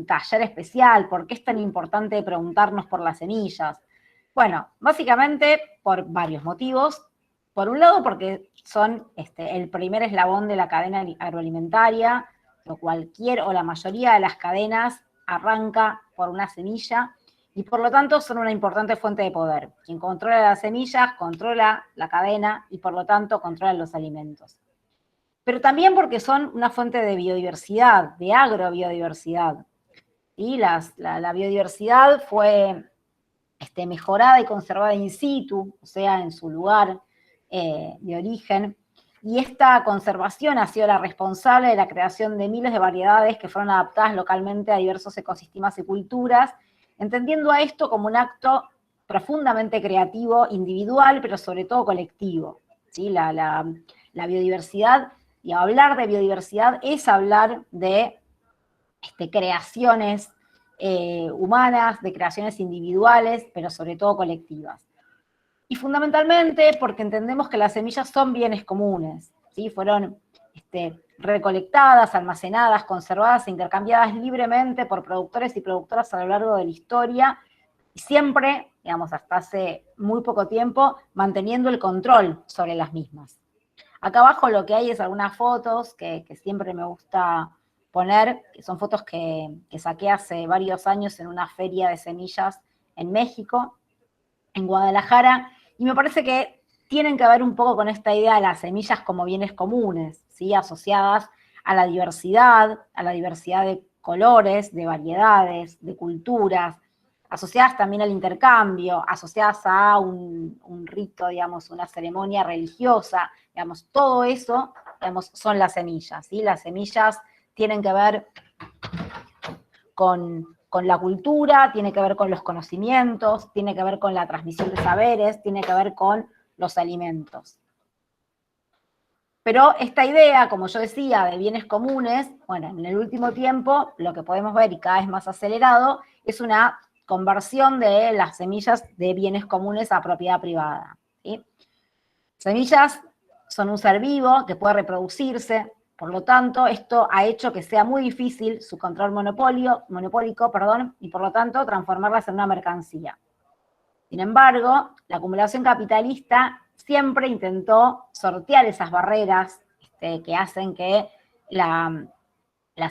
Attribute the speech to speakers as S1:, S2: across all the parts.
S1: taller especial? ¿Por qué es tan importante preguntarnos por las semillas? Bueno, básicamente por varios motivos. Por un lado, porque son el primer eslabón de la cadena agroalimentaria, cualquier o la mayoría de las cadenas arranca por una semilla, y por lo tanto son una importante fuente de poder. Quien controla las semillas, controla la cadena y por lo tanto controla los alimentos. Pero también porque son una fuente de biodiversidad, de agrobiodiversidad. Y la biodiversidad fue mejorada y conservada in situ, o sea, en su lugar de origen. Y esta conservación ha sido la responsable de la creación de miles de variedades que fueron adaptadas localmente a diversos ecosistemas y culturas, entendiendo a esto como un acto profundamente creativo, individual, pero sobre todo colectivo. ¿Sí? La biodiversidad, y hablar de biodiversidad es hablar de creaciones humanas, de creaciones individuales, pero sobre todo colectivas. Y fundamentalmente porque entendemos que las semillas son bienes comunes, ¿sí? Fueron recolectadas, almacenadas, conservadas e intercambiadas libremente por productores y productoras a lo largo de la historia, y siempre, digamos, hasta hace muy poco tiempo, manteniendo el control sobre las mismas. Acá abajo lo que hay es algunas fotos que siempre me gusta poner, que son fotos que saqué hace varios años en una feria de semillas en México, en Guadalajara, y me parece que tienen que ver un poco con esta idea de las semillas como bienes comunes, ¿sí? Asociadas a la diversidad de colores, de variedades, de culturas, asociadas también al intercambio, asociadas a un rito, digamos, una ceremonia religiosa, digamos, todo eso, digamos, son las semillas, ¿sí? Las semillas tienen que ver con la cultura, tiene que ver con los conocimientos, tiene que ver con la transmisión de saberes, tiene que ver con los alimentos. Pero esta idea, como yo decía, de bienes comunes, bueno, en el último tiempo lo que podemos ver, y cada vez más acelerado, es una conversión de las semillas de bienes comunes a propiedad privada, ¿sí? Semillas son un ser vivo que puede reproducirse, por lo tanto, esto ha hecho que sea muy difícil su control monopólico, y por lo tanto transformarlas en una mercancía. Sin embargo, la acumulación capitalista siempre intentó sortear esas barreras que hacen que la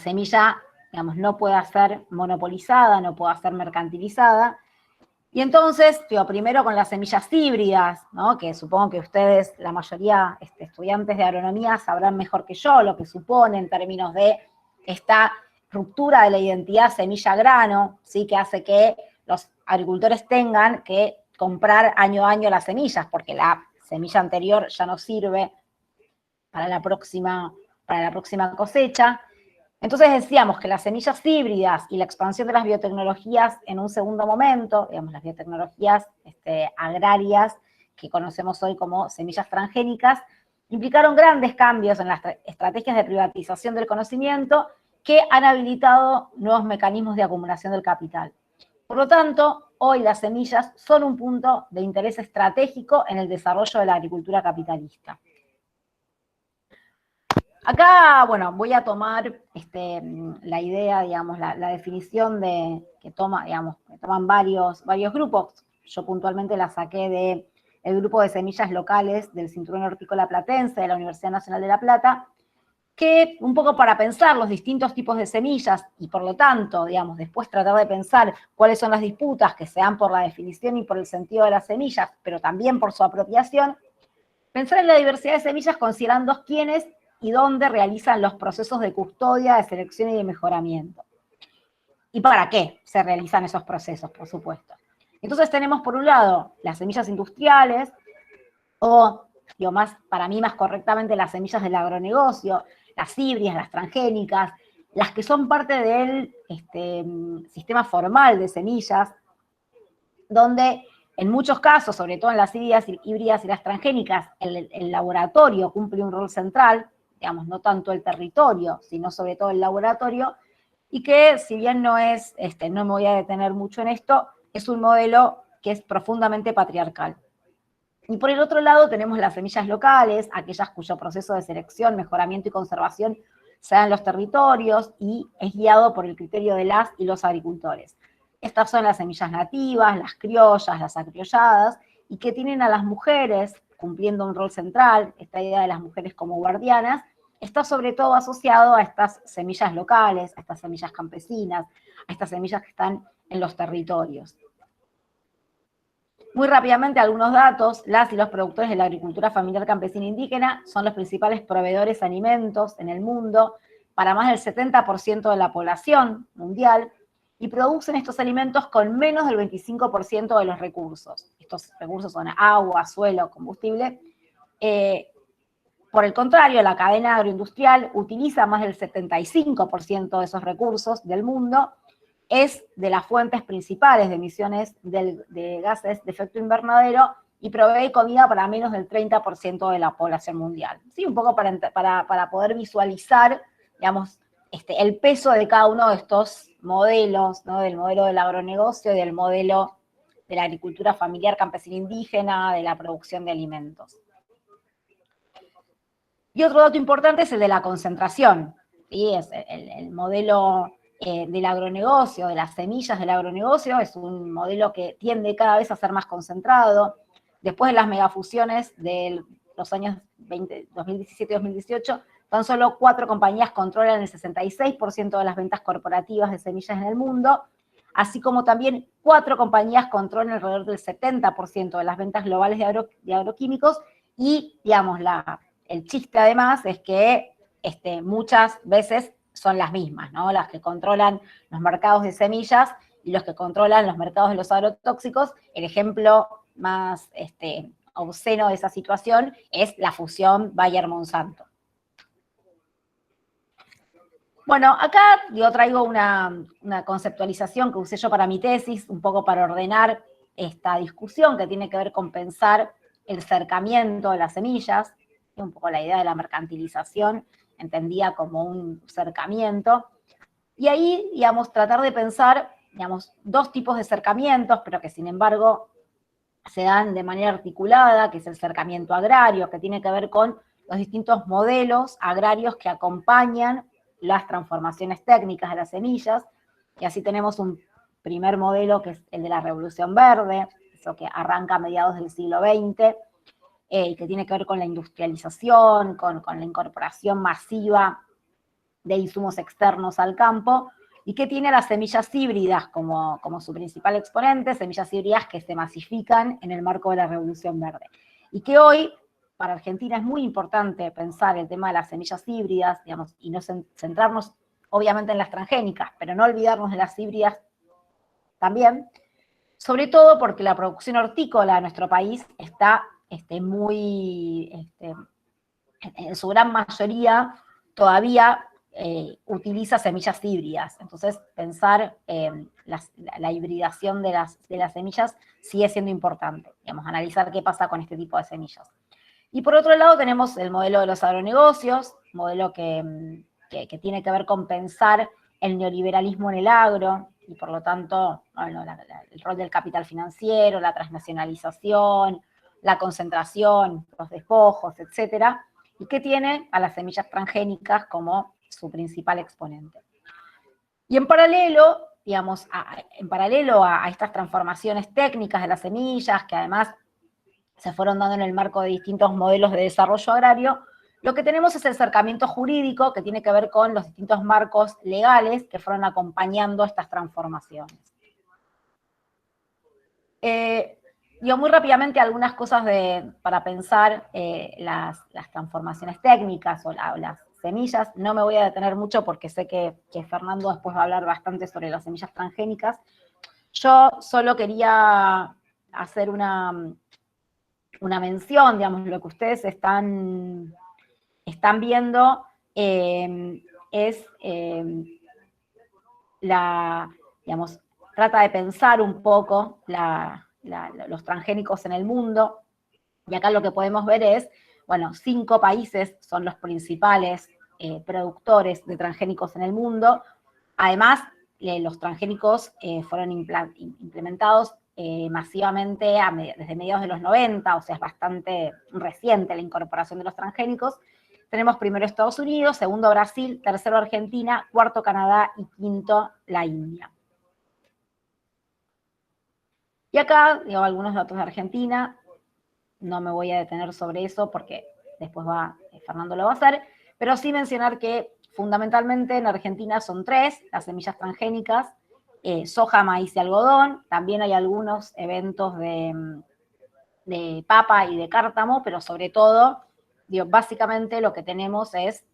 S1: semilla, digamos, no pueda ser monopolizada, no pueda ser mercantilizada. Y entonces, primero con las semillas híbridas, ¿no? Que supongo que ustedes, la mayoría estudiantes de agronomía, sabrán mejor que yo lo que supone en términos de esta ruptura de la identidad semilla-grano, ¿sí? Que hace que los agricultores tengan que comprar año a año las semillas, porque la semilla anterior ya no sirve para la próxima cosecha. Entonces decíamos que las semillas híbridas y la expansión de las biotecnologías en un segundo momento, digamos las biotecnologías agrarias que conocemos hoy como semillas transgénicas, implicaron grandes cambios en las estrategias de privatización del conocimiento que han habilitado nuevos mecanismos de acumulación del capital. Por lo tanto, hoy las semillas son un punto de interés estratégico en el desarrollo de la agricultura capitalista. Acá, bueno, voy a tomar la idea, digamos, la definición que toman varios grupos. Yo puntualmente la saqué del grupo de semillas locales del Cinturón Hortícola Platense de la Universidad Nacional de La Plata, que un poco para pensar los distintos tipos de semillas y por lo tanto, digamos, después tratar de pensar cuáles son las disputas que se dan por la definición y por el sentido de las semillas, pero también por su apropiación, pensar en la diversidad de semillas considerando quiénes y dónde realizan los procesos de custodia, de selección y de mejoramiento. ¿Y para qué se realizan esos procesos, por supuesto? Entonces tenemos, por un lado, las semillas industriales, o, para mí más correctamente, las semillas del agronegocio, las híbridas, las transgénicas, las que son parte del sistema formal de semillas, donde en muchos casos, sobre todo en las híbridas y las transgénicas, el laboratorio cumple un rol central, digamos, no tanto el territorio, sino sobre todo el laboratorio, y que si bien no me voy a detener mucho en esto, es un modelo que es profundamente patriarcal. Y por el otro lado tenemos las semillas locales, aquellas cuyo proceso de selección, mejoramiento y conservación se da en los territorios y es guiado por el criterio de las y los agricultores. Estas son las semillas nativas, las criollas, las acriolladas, y que tienen a las mujeres cumpliendo un rol central. Esta idea de las mujeres como guardianas está sobre todo asociado a estas semillas locales, a estas semillas campesinas, a estas semillas que están en los territorios. Muy rápidamente, algunos datos: las y los productores de la agricultura familiar campesina indígena son los principales proveedores de alimentos en el mundo para más del 70% de la población mundial, y producen estos alimentos con menos del 25% de los recursos. Estos recursos son agua, suelo, combustible. Por el contrario, la cadena agroindustrial utiliza más del 75% de esos recursos del mundo, es de las fuentes principales de emisiones de gases de efecto invernadero y provee comida para menos del 30% de la población mundial. ¿Sí? Un poco para poder visualizar, digamos, el peso de cada uno de estos modelos, ¿no? Del modelo del agronegocio y del modelo de la agricultura familiar campesina indígena, de la producción de alimentos. Y otro dato importante es el de la concentración, ¿sí? Es el modelo del agronegocio, de las semillas del agronegocio, es un modelo que tiende cada vez a ser más concentrado. Después de las megafusiones de los años 2017 y 2018, tan solo 4 compañías controlan el 66% de las ventas corporativas de semillas en el mundo, así como también 4 compañías controlan alrededor del 70% de las ventas globales de agroquímicos, y, digamos, el chiste además es que muchas veces son las mismas, ¿no? Las que controlan los mercados de semillas y los que controlan los mercados de los agrotóxicos. El ejemplo más obsceno de esa situación es la fusión Bayer-Monsanto. Bueno, acá yo traigo una conceptualización que usé yo para mi tesis, un poco para ordenar esta discusión que tiene que ver con pensar el cercamiento de las semillas, un poco la idea de la mercantilización entendida como un cercamiento, y ahí, digamos, tratar de pensar, digamos, 2 tipos de cercamientos, pero que sin embargo se dan de manera articulada, que es el cercamiento agrario, que tiene que ver con los distintos modelos agrarios que acompañan las transformaciones técnicas de las semillas, y así tenemos un primer modelo que es el de la Revolución Verde, eso que arranca a mediados del siglo XX, que tiene que ver con la industrialización, con la incorporación masiva de insumos externos al campo, y que tiene las semillas híbridas como su principal exponente, semillas híbridas que se masifican en el marco de la Revolución Verde. Y que hoy, para Argentina, es muy importante pensar el tema de las semillas híbridas, digamos, y no centrarnos obviamente en las transgénicas, pero no olvidarnos de las híbridas también, sobre todo porque la producción hortícola de nuestro país está muy, en su gran mayoría, todavía utiliza semillas híbridas. Entonces, pensar la hibridación de las semillas sigue siendo importante. Digamos, analizar qué pasa con este tipo de semillas. Y por otro lado tenemos el modelo de los agronegocios, modelo que tiene que ver con pensar el neoliberalismo en el agro, y por lo tanto, bueno, el rol del capital financiero, la transnacionalización, la concentración, los despojos, etcétera, y que tiene a las semillas transgénicas como su principal exponente. Y en paralelo, digamos, a estas transformaciones técnicas de las semillas, que además se fueron dando en el marco de distintos modelos de desarrollo agrario, lo que tenemos es el cercamiento jurídico, que tiene que ver con los distintos marcos legales que fueron acompañando estas transformaciones. Digo muy rápidamente algunas cosas para pensar las transformaciones técnicas o las semillas. No me voy a detener mucho porque sé que Fernando después va a hablar bastante sobre las semillas transgénicas. Yo solo quería hacer una mención, digamos, lo que ustedes están viendo es digamos, trata de pensar un poco los transgénicos en el mundo, y acá lo que podemos ver es, bueno, 5 países son los principales productores de transgénicos en el mundo. Además, los transgénicos fueron implementados masivamente desde mediados de los 90, o sea, es bastante reciente la incorporación de los transgénicos, tenemos primero Estados Unidos, segundo Brasil, tercero Argentina, cuarto Canadá y quinto la India. Y acá, digo, algunos datos de Argentina, no me voy a detener sobre eso porque después Fernando lo va a hacer, pero sí mencionar que fundamentalmente en Argentina son 3 las semillas transgénicas, soja, maíz y algodón. También hay algunos eventos de papa y de cártamo, pero sobre todo, digo, básicamente lo que tenemos es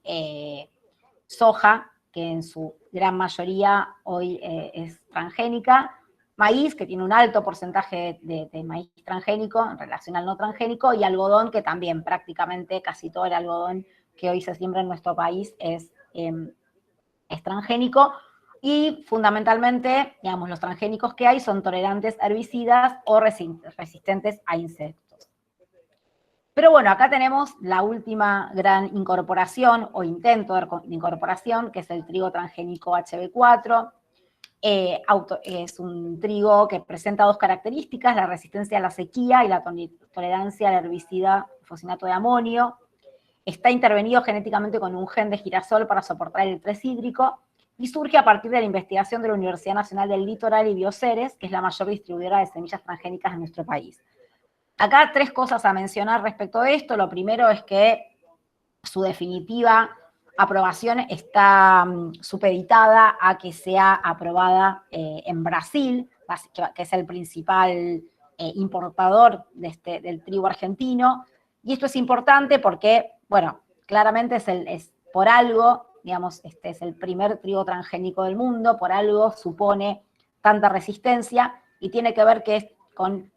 S1: soja, que en su gran mayoría hoy es transgénica, maíz, que tiene un alto porcentaje de maíz transgénico en relación al no transgénico, y algodón, que también prácticamente casi todo el algodón que hoy se siembra en nuestro país es transgénico, y fundamentalmente, digamos, los transgénicos que hay son tolerantes a herbicidas o resistentes a insectos. Pero bueno, acá tenemos la última gran incorporación o intento de incorporación, que es el trigo transgénico HB4. Es un trigo que presenta 2 características, la resistencia a la sequía y la tolerancia al herbicida fosinato de amonio. Está intervenido genéticamente con un gen de girasol para soportar el estrés hídrico y surge a partir de la investigación de la Universidad Nacional del Litoral y Bioceres, que es la mayor distribuidora de semillas transgénicas en nuestro país. Acá 3 cosas a mencionar respecto de esto. Lo primero es que su definitiva aprobación está supeditada a que sea aprobada en Brasil, que es el principal importador del trigo argentino. Y esto es importante porque, bueno, claramente es por algo, digamos, este es el primer trigo transgénico del mundo, por algo supone tanta resistencia y tiene que ver con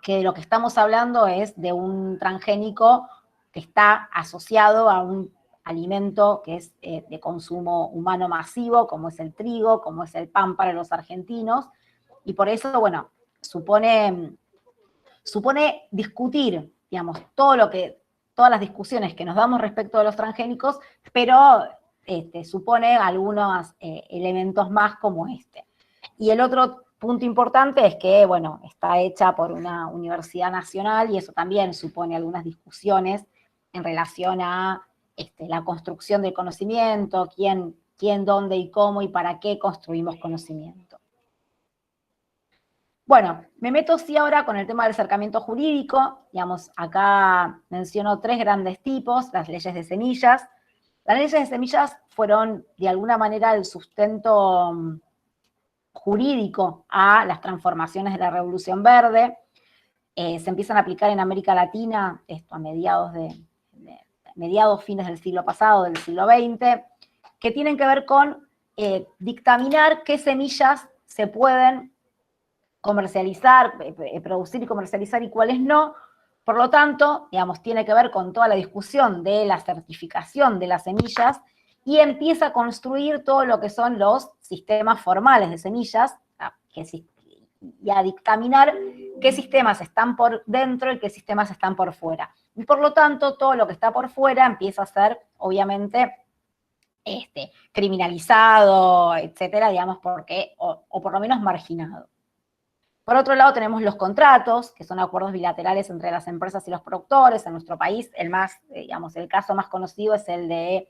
S1: que lo que estamos hablando es de un transgénico que está asociado a un alimento que es de consumo humano masivo, como es el trigo, como es el pan para los argentinos, y por eso, bueno, supone discutir, digamos, todas las discusiones que nos damos respecto de los transgénicos, pero supone algunos elementos más como este. Y el otro punto importante es que, bueno, está hecha por una universidad nacional y eso también supone algunas discusiones en relación a la construcción del conocimiento, quién, dónde y cómo y para qué construimos conocimiento. Bueno, me meto sí ahora con el tema del acercamiento jurídico. Digamos, acá menciono 3 grandes tipos, las leyes de semillas. Las leyes de semillas fueron, de alguna manera, el sustento jurídico a las transformaciones de la Revolución Verde. Se empiezan a aplicar en América Latina, esto a mediados, fines del siglo pasado, del siglo XX, que tienen que ver con dictaminar qué semillas se pueden comercializar, producir y comercializar y cuáles no. Por lo tanto, digamos, tiene que ver con toda la discusión de la certificación de las semillas y empieza a construir todo lo que son los sistemas formales de semillas y a dictaminar qué sistemas están por dentro y qué sistemas están por fuera. Y por lo tanto, todo lo que está por fuera empieza a ser, obviamente, criminalizado, etcétera, digamos, porque, o por lo menos marginado. Por otro lado, tenemos los contratos, que son acuerdos bilaterales entre las empresas y los productores. En nuestro país, el caso más conocido es el de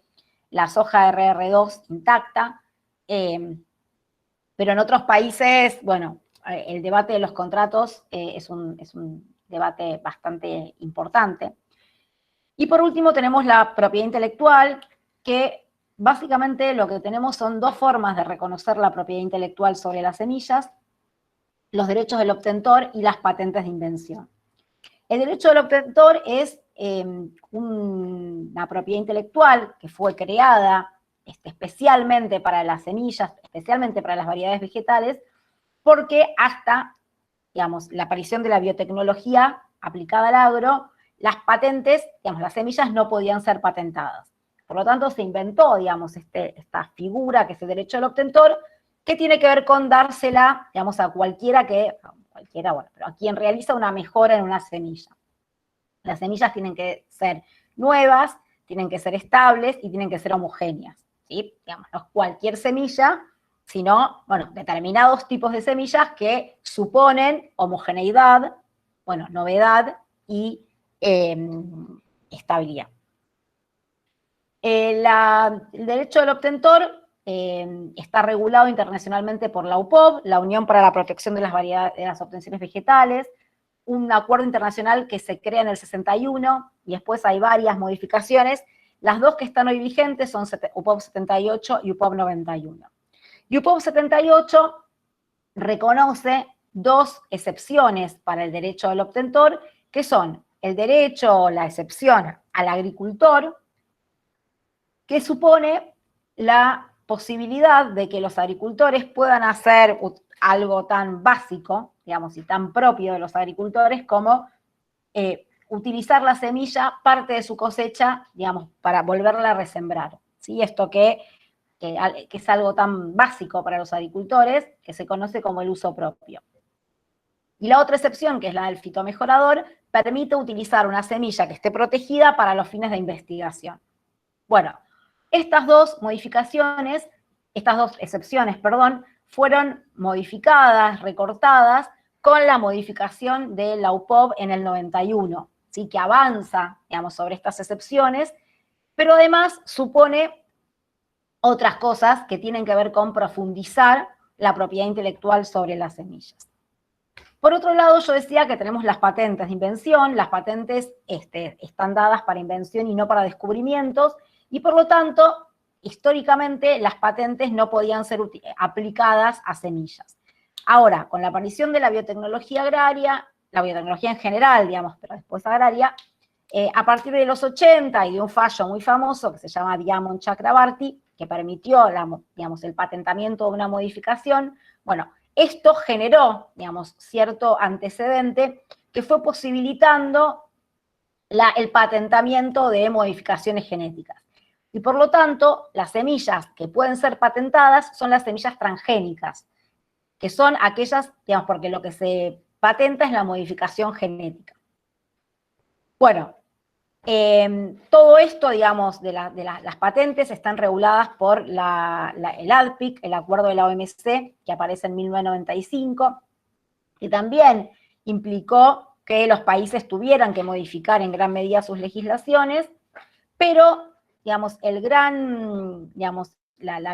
S1: la soja RR2 intacta. Pero en otros países, bueno, el debate de los contratos es un debate bastante importante. Y por último tenemos la propiedad intelectual, que básicamente lo que tenemos son 2 formas de reconocer la propiedad intelectual sobre las semillas: los derechos del obtentor y las patentes de invención. El derecho del obtentor es una propiedad intelectual que fue creada especialmente para las semillas, especialmente para las variedades vegetales, porque hasta, digamos, la aparición de la biotecnología aplicada al agro, las patentes, digamos, las semillas no podían ser patentadas. Por lo tanto, se inventó, digamos, esta figura que es el derecho del obtentor, que tiene que ver con dársela, digamos, a pero a quien realiza una mejora en una semilla. Las semillas tienen que ser nuevas, tienen que ser estables y tienen que ser homogéneas, ¿sí? Digamos, no es cualquier semilla, sino, bueno, determinados tipos de semillas que suponen homogeneidad, bueno, novedad y estabilidad. El derecho del obtentor está regulado internacionalmente por la UPOV, la Unión para la Protección de las Variedades de las Obtenciones Vegetales, un acuerdo internacional que se crea en el 61, y después hay varias modificaciones. Las dos que están hoy vigentes son UPOV 78 y UPOV 91. Y UPOV 78 reconoce dos excepciones para el derecho del obtentor, que son el derecho o la excepción al agricultor, que supone la posibilidad de que los agricultores puedan hacer algo tan básico, digamos, y tan propio de los agricultores como utilizar la semilla, parte de su cosecha, digamos, para volverla a resembrar. ¿Sí? Esto que es algo tan básico para los agricultores, que se conoce como el uso propio. Y la otra excepción, que es la del fitomejorador, permite utilizar una semilla que esté protegida para los fines de investigación. Bueno, estas dos excepciones, fueron modificadas, recortadas, con la modificación de la UPOV en el 91, ¿sí? Que avanza, digamos, sobre estas excepciones, pero además supone otras cosas que tienen que ver con profundizar la propiedad intelectual sobre las semillas. Por otro lado, yo decía que tenemos las patentes de invención. Las patentes están dadas para invención y no para descubrimientos, y por lo tanto, históricamente, las patentes no podían ser aplicadas a semillas. Ahora, con la aparición de la biotecnología agraria, la biotecnología en general, digamos, pero después agraria, a partir de los 80 y de un fallo muy famoso que se llama Diamond Chakrabarty, que permitió, digamos, el patentamiento de una modificación, bueno, esto generó, digamos, cierto antecedente que fue posibilitando el patentamiento de modificaciones genéticas. Y por lo tanto, las semillas que pueden ser patentadas son las semillas transgénicas, que son aquellas, digamos, porque lo que se patenta es la modificación genética. Bueno, todo esto, digamos, de las patentes están reguladas por el ADPIC, el acuerdo de la OMC, que aparece en 1995, que también implicó que los países tuvieran que modificar en gran medida sus legislaciones, pero, digamos, la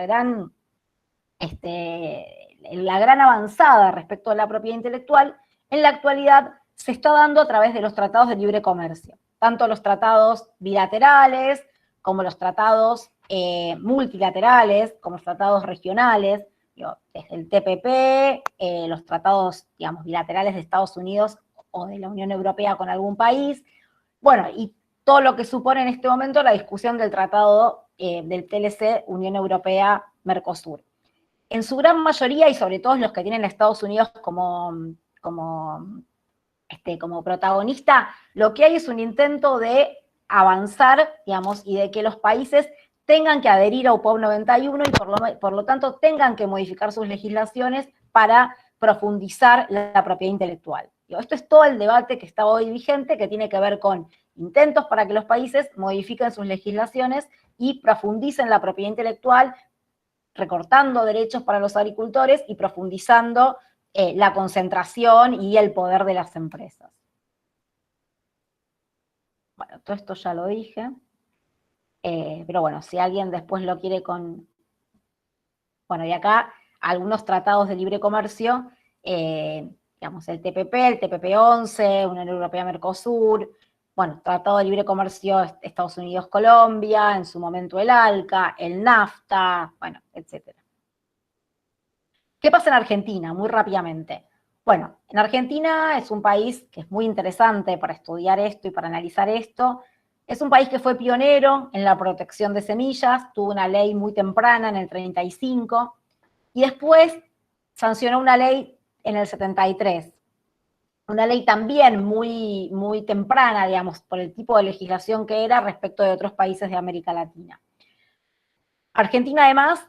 S1: gran avanzada respecto a la propiedad intelectual, en la actualidad se está dando a través de los tratados de libre comercio, tanto los tratados bilaterales como los tratados multilaterales, como los tratados regionales, desde el TPP, los tratados, digamos, bilaterales de Estados Unidos o de la Unión Europea con algún país, bueno, y todo lo que supone en este momento la discusión del tratado del TLC Unión Europea-Mercosur. En su gran mayoría, y sobre todo los que tienen a Estados Unidos como protagonista, lo que hay es un intento de avanzar, digamos, y de que los países tengan que adherir a UPOV 91 y por lo tanto tengan que modificar sus legislaciones para profundizar la propiedad intelectual. Esto es todo el debate que está hoy vigente, que tiene que ver con intentos para que los países modifiquen sus legislaciones y profundicen la propiedad intelectual, recortando derechos para los agricultores y profundizando la concentración y el poder de las empresas. Bueno, todo esto ya lo dije, pero bueno, si alguien después lo quiere con... Bueno, y acá algunos tratados de libre comercio, digamos, el TPP-11, Unión Europea-Mercosur, bueno, Tratado de Libre Comercio Estados Unidos-Colombia, en su momento el ALCA, el NAFTA, bueno, etc. ¿Qué pasa en Argentina? Muy rápidamente. Bueno, en Argentina es un país que es muy interesante para estudiar esto y para analizar esto. Es un país que fue pionero en la protección de semillas, tuvo una ley muy temprana en el 35, y después sancionó una ley en el 73. Una ley también muy, muy temprana, digamos, por el tipo de legislación que era respecto de otros países de América Latina. Argentina, además,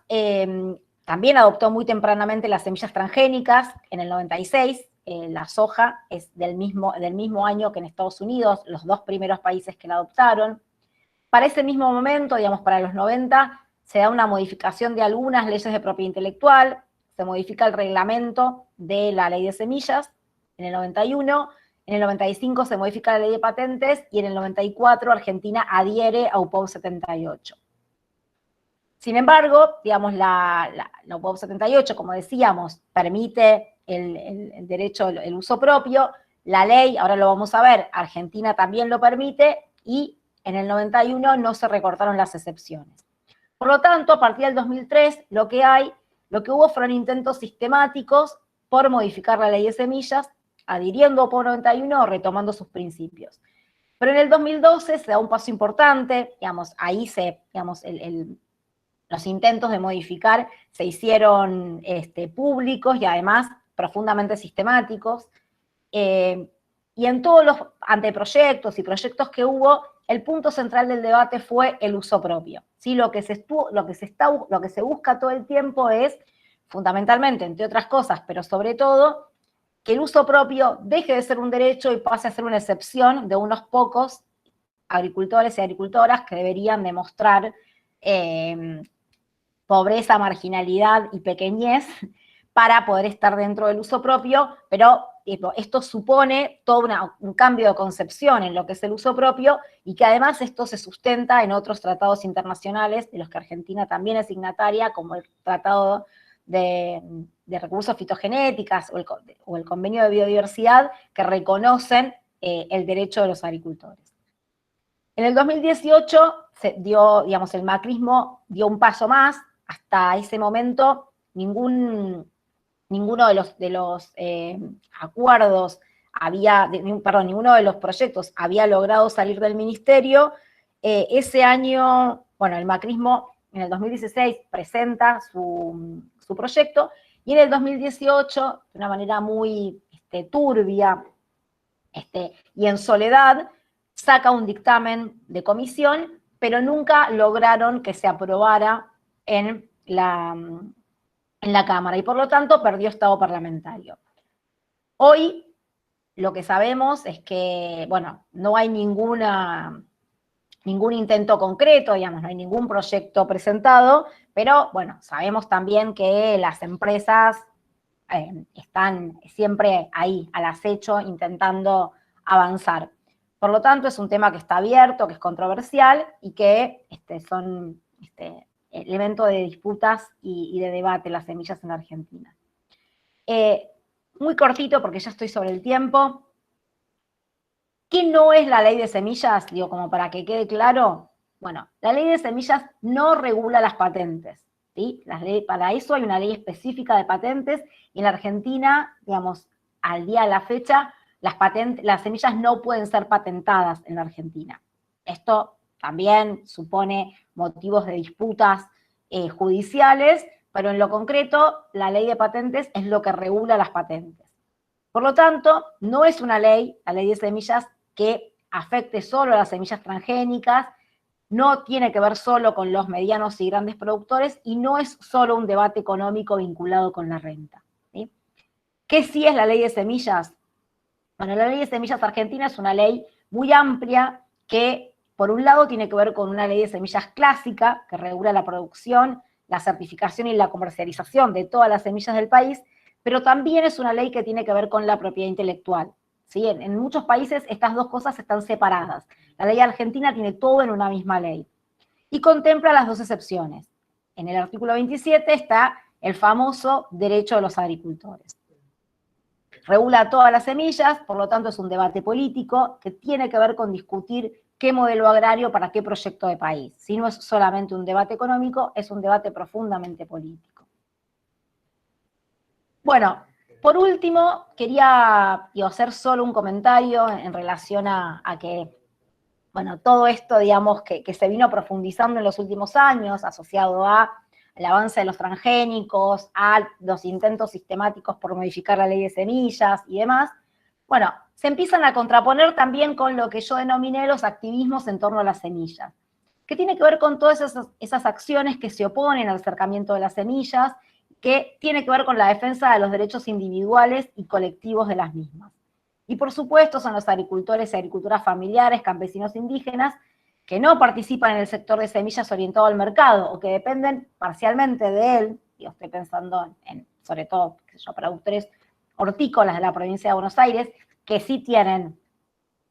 S1: también adoptó muy tempranamente las semillas transgénicas en el 96. La soja es del mismo año que en Estados Unidos, los dos primeros países que la adoptaron. Para ese mismo momento, digamos, para los 90, se da una modificación de algunas leyes de propiedad intelectual, se modifica el reglamento de la ley de semillas en el 91, en el 95 se modifica la ley de patentes y en el 94 Argentina adhiere a UPOV 78. Sin embargo, digamos, la UPOP 78, como decíamos, permite el derecho, el uso propio. La ley, ahora lo vamos a ver, Argentina también lo permite, y en el 91 no se recortaron las excepciones. Por lo tanto, a partir del 2003, lo que hubo fueron intentos sistemáticos por modificar la ley de semillas, adhiriendo a UPOP 91 o retomando sus principios. Pero en el 2012 se da un paso importante, digamos, ahí los intentos de modificar se hicieron públicos y además profundamente sistemáticos. Y en todos los anteproyectos y proyectos que hubo, el punto central del debate fue el uso propio. ¿Sí? Lo que se busca todo el tiempo es, fundamentalmente, entre otras cosas, pero sobre todo, que el uso propio deje de ser un derecho y pase a ser una excepción de unos pocos agricultores y agricultoras que deberían demostrar pobreza, marginalidad y pequeñez para poder estar dentro del uso propio, pero esto supone todo un cambio de concepción en lo que es el uso propio, y que además esto se sustenta en otros tratados internacionales, de los que Argentina también es signataria, como el Tratado de Recursos Fitogenéticas o el Convenio de Biodiversidad, que reconocen el derecho de los agricultores. En el 2018 el macrismo dio un paso más. Hasta ese momento ninguno de los acuerdos ninguno de los proyectos había logrado salir del ministerio. Ese año, bueno, el macrismo en el 2016 presenta su proyecto, y en el 2018, de una manera muy turbia y en soledad, saca un dictamen de comisión, pero nunca lograron que se aprobara en la Cámara, y por lo tanto perdió estado parlamentario. Hoy lo que sabemos es que, bueno, no hay ningún intento concreto, digamos, no hay ningún proyecto presentado, pero bueno, sabemos también que las empresas están siempre ahí, al acecho, intentando avanzar. Por lo tanto, es un tema que está abierto, que es controversial, y que son elemento de disputas y de debate las semillas en la Argentina. Muy cortito, porque ya estoy sobre el tiempo. ¿Qué no es la ley de semillas? Digo, como para que quede claro. Bueno, la ley de semillas no regula las patentes, ¿sí? Para eso hay una ley específica de patentes, y en la Argentina, digamos, al día de la fecha, las semillas no pueden ser patentadas en la Argentina. Esto también supone motivos de disputas judiciales, pero en lo concreto, la ley de patentes es lo que regula las patentes. Por lo tanto, no es una ley, la ley de semillas, que afecte solo a las semillas transgénicas, no tiene que ver solo con los medianos y grandes productores, y no es solo un debate económico vinculado con la renta, ¿sí? ¿Qué sí es la ley de semillas? Bueno, la ley de semillas argentina es una ley muy amplia que, por un lado, tiene que ver con una ley de semillas clásica que regula la producción, la certificación y la comercialización de todas las semillas del país, pero también es una ley que tiene que ver con la propiedad intelectual, ¿sí? En muchos países estas dos cosas están separadas. La ley argentina tiene todo en una misma ley y contempla las dos excepciones. En el artículo 27 está el famoso derecho de los agricultores. Regula todas las semillas, por lo tanto es un debate político que tiene que ver con discutir qué modelo agrario para qué proyecto de país. Si no es solamente un debate económico, es un debate profundamente político. Bueno, por último, quería hacer solo un comentario en relación a que, bueno, todo esto, digamos, que se vino profundizando en los últimos años, asociado al avance de los transgénicos, a los intentos sistemáticos por modificar la ley de semillas y demás. Bueno, se empiezan a contraponer también con lo que yo denominé los activismos en torno a las semillas, que tiene que ver con todas esas acciones que se oponen al acercamiento de las semillas, que tiene que ver con la defensa de los derechos individuales y colectivos de las mismas. Y por supuesto son los agricultores y agricultoras familiares, campesinos indígenas, que no participan en el sector de semillas orientado al mercado, o que dependen parcialmente de él. Yo estoy pensando sobre todo, productores hortícolas de la provincia de Buenos Aires, que sí tienen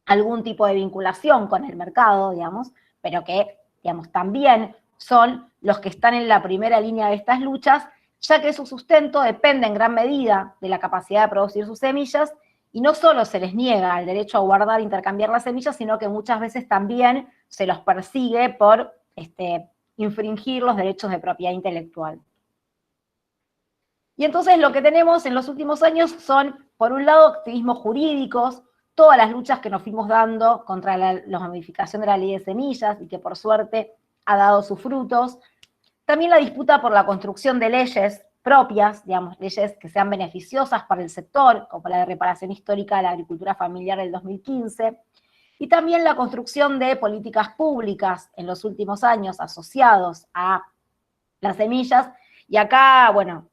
S1: algún tipo de vinculación con el mercado, digamos, pero que, digamos, también son los que están en la primera línea de estas luchas, ya que su sustento depende en gran medida de la capacidad de producir sus semillas, y no solo se les niega el derecho a guardar e intercambiar las semillas, sino que muchas veces también se los persigue por infringir los derechos de propiedad intelectual. Y entonces lo que tenemos en los últimos años son, por un lado, activismos jurídicos, todas las luchas que nos fuimos dando contra la modificación de la ley de semillas y que por suerte ha dado sus frutos. También la disputa por la construcción de leyes propias, digamos, leyes que sean beneficiosas para el sector, como la de reparación histórica de la agricultura familiar del 2015, y también la construcción de políticas públicas en los últimos años asociados a las semillas. Y acá, bueno,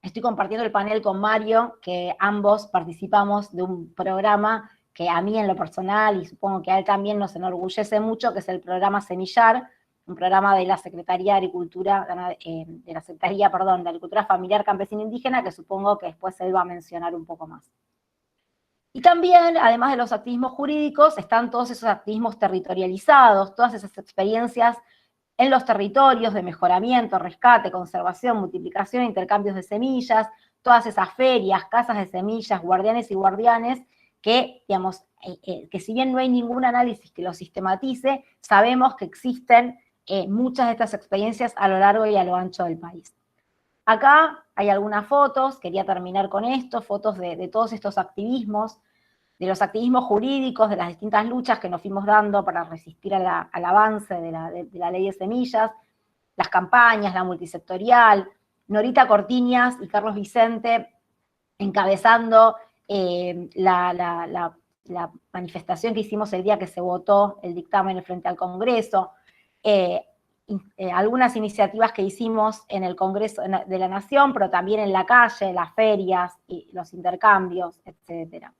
S1: estoy compartiendo el panel con Mario, que ambos participamos de un programa que a mí en lo personal, y supongo que a él también nos enorgullece mucho, que es el programa Semillar, un programa de la Secretaría de Agricultura, de Agricultura Familiar Campesina Indígena, que supongo que después él va a mencionar un poco más. Y también, además de los activismos jurídicos, están todos esos activismos territorializados, todas esas experiencias en los territorios de mejoramiento, rescate, conservación, multiplicación, intercambios de semillas, todas esas ferias, casas de semillas, guardianes y guardianes, que, digamos, que si bien no hay ningún análisis que lo sistematice, sabemos que existen muchas de estas experiencias a lo largo y a lo ancho del país. Acá hay algunas fotos, quería terminar con esto, fotos de todos estos activismos, de los activismos jurídicos, de las distintas luchas que nos fuimos dando para resistir al avance de la ley de semillas, las campañas, la multisectorial, Norita Cortiñas y Carlos Vicente encabezando la manifestación que hicimos el día que se votó el dictamen frente al Congreso, algunas iniciativas que hicimos en el Congreso de la Nación, pero también en la calle, las ferias y los intercambios, etcétera.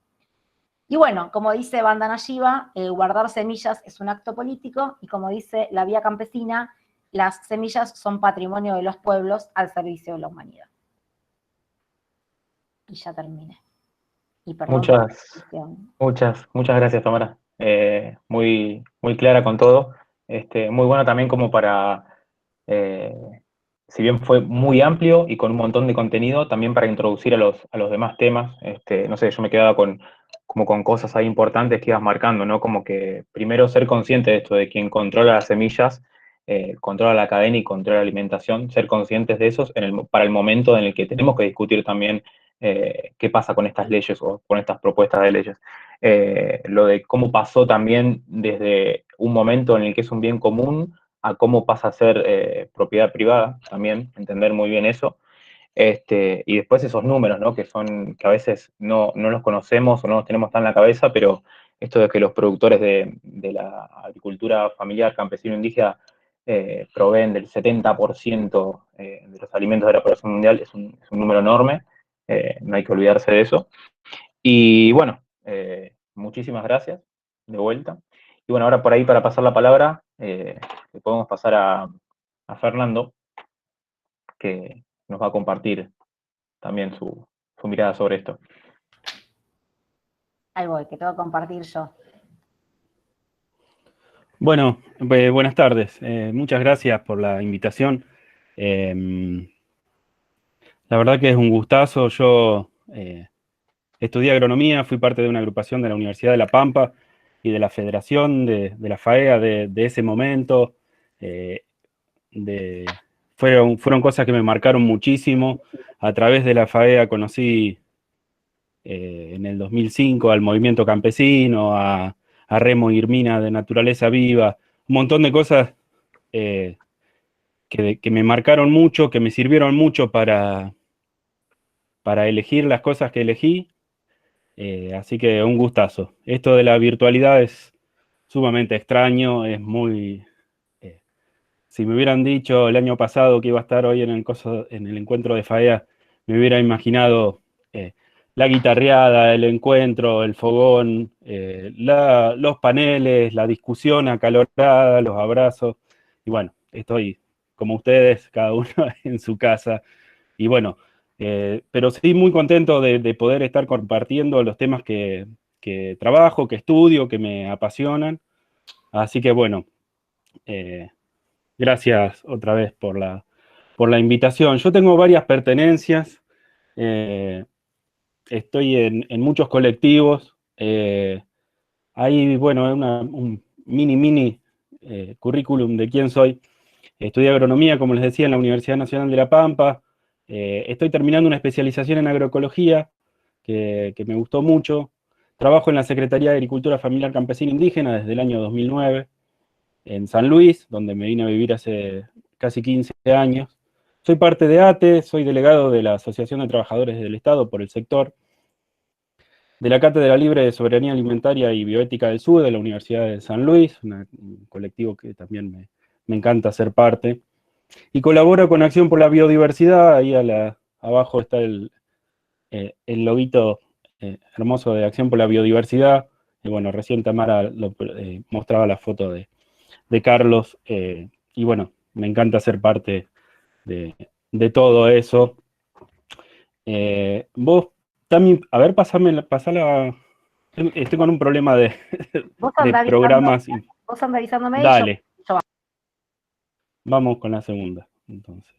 S1: Y bueno, como dice Bandana Shiva, guardar semillas es un acto político, y como dice la Vía Campesina, las semillas son patrimonio de los pueblos al servicio de la humanidad. Y ya terminé. Y perdón.
S2: Muchas gracias, Tamara. Muy clara con todo. Muy bueno también como para, si bien fue muy amplio y con un montón de contenido, también para introducir a los demás temas. No sé, yo me quedaba como con cosas ahí importantes que ibas marcando, ¿no? Como que primero ser consciente de esto, de quien controla las semillas, controla la cadena y controla la alimentación, ser conscientes de esos para el momento en el que tenemos que discutir también qué pasa con estas leyes o con estas propuestas de leyes. Lo de cómo pasó también desde un momento en el que es un bien común a cómo pasa a ser propiedad privada, también entender muy bien eso. Y después esos números, ¿no? Que a veces no los conocemos o no los tenemos tan en la cabeza, pero esto de que los productores de la agricultura familiar campesino indígena proveen del 70% de los alimentos de la población mundial es un número enorme, no hay que olvidarse de eso. Y bueno, muchísimas gracias de vuelta. Y bueno, ahora por ahí para pasar la palabra, le podemos pasar a Fernando, que nos va a compartir también su mirada sobre esto.
S1: Ahí voy, que tengo que compartir yo.
S3: Bueno, buenas tardes. Muchas gracias por la invitación. La verdad que es un gustazo. Yo estudié agronomía, fui parte de una agrupación de la Universidad de La Pampa y de la Federación de la FAEA de ese momento. Fueron cosas que me marcaron muchísimo. A través de la FAEA conocí en el 2005 al movimiento campesino, a Remo Irmina de Naturaleza Viva, un montón de cosas que me marcaron mucho, que me sirvieron mucho para elegir las cosas que elegí. Así que un gustazo. Esto de la virtualidad es sumamente extraño, es muy... si me hubieran dicho el año pasado que iba a estar hoy en el encuentro de FAEA, me hubiera imaginado la guitarreada, el encuentro, el fogón, los paneles, la discusión acalorada, los abrazos. Y bueno, estoy como ustedes, cada uno en su casa. Y bueno, pero sí muy contento de poder estar compartiendo los temas que trabajo, que estudio, que me apasionan. Así que bueno, Gracias otra vez por la invitación. Yo tengo varias pertenencias, estoy en muchos colectivos, hay, bueno, un mini currículum de quién soy. Estudié agronomía, como les decía, en la Universidad Nacional de La Pampa. Estoy terminando una especialización en agroecología, que me gustó mucho. Trabajo en la Secretaría de Agricultura Familiar Campesina Indígena desde el año 2009, en San Luis, donde me vine a vivir hace casi 15 años. Soy parte de ATE, soy delegado de la Asociación de Trabajadores del Estado por el sector, de la Cátedra Libre de Soberanía Alimentaria y Bioética del Sur de la Universidad de San Luis, un colectivo que también me encanta ser parte, y colaboro con Acción por la Biodiversidad. Ahí abajo está el loguito hermoso de Acción por la Biodiversidad, y bueno, recién Tamara mostraba la foto de Carlos, y bueno, me encanta ser parte de todo eso. Vos, Tami, a ver, pasala. Estoy con un problema
S1: Vos
S3: de
S1: andá
S3: programas.
S1: avisándome y
S3: Dale,
S1: yo
S3: vamos con la segunda, entonces.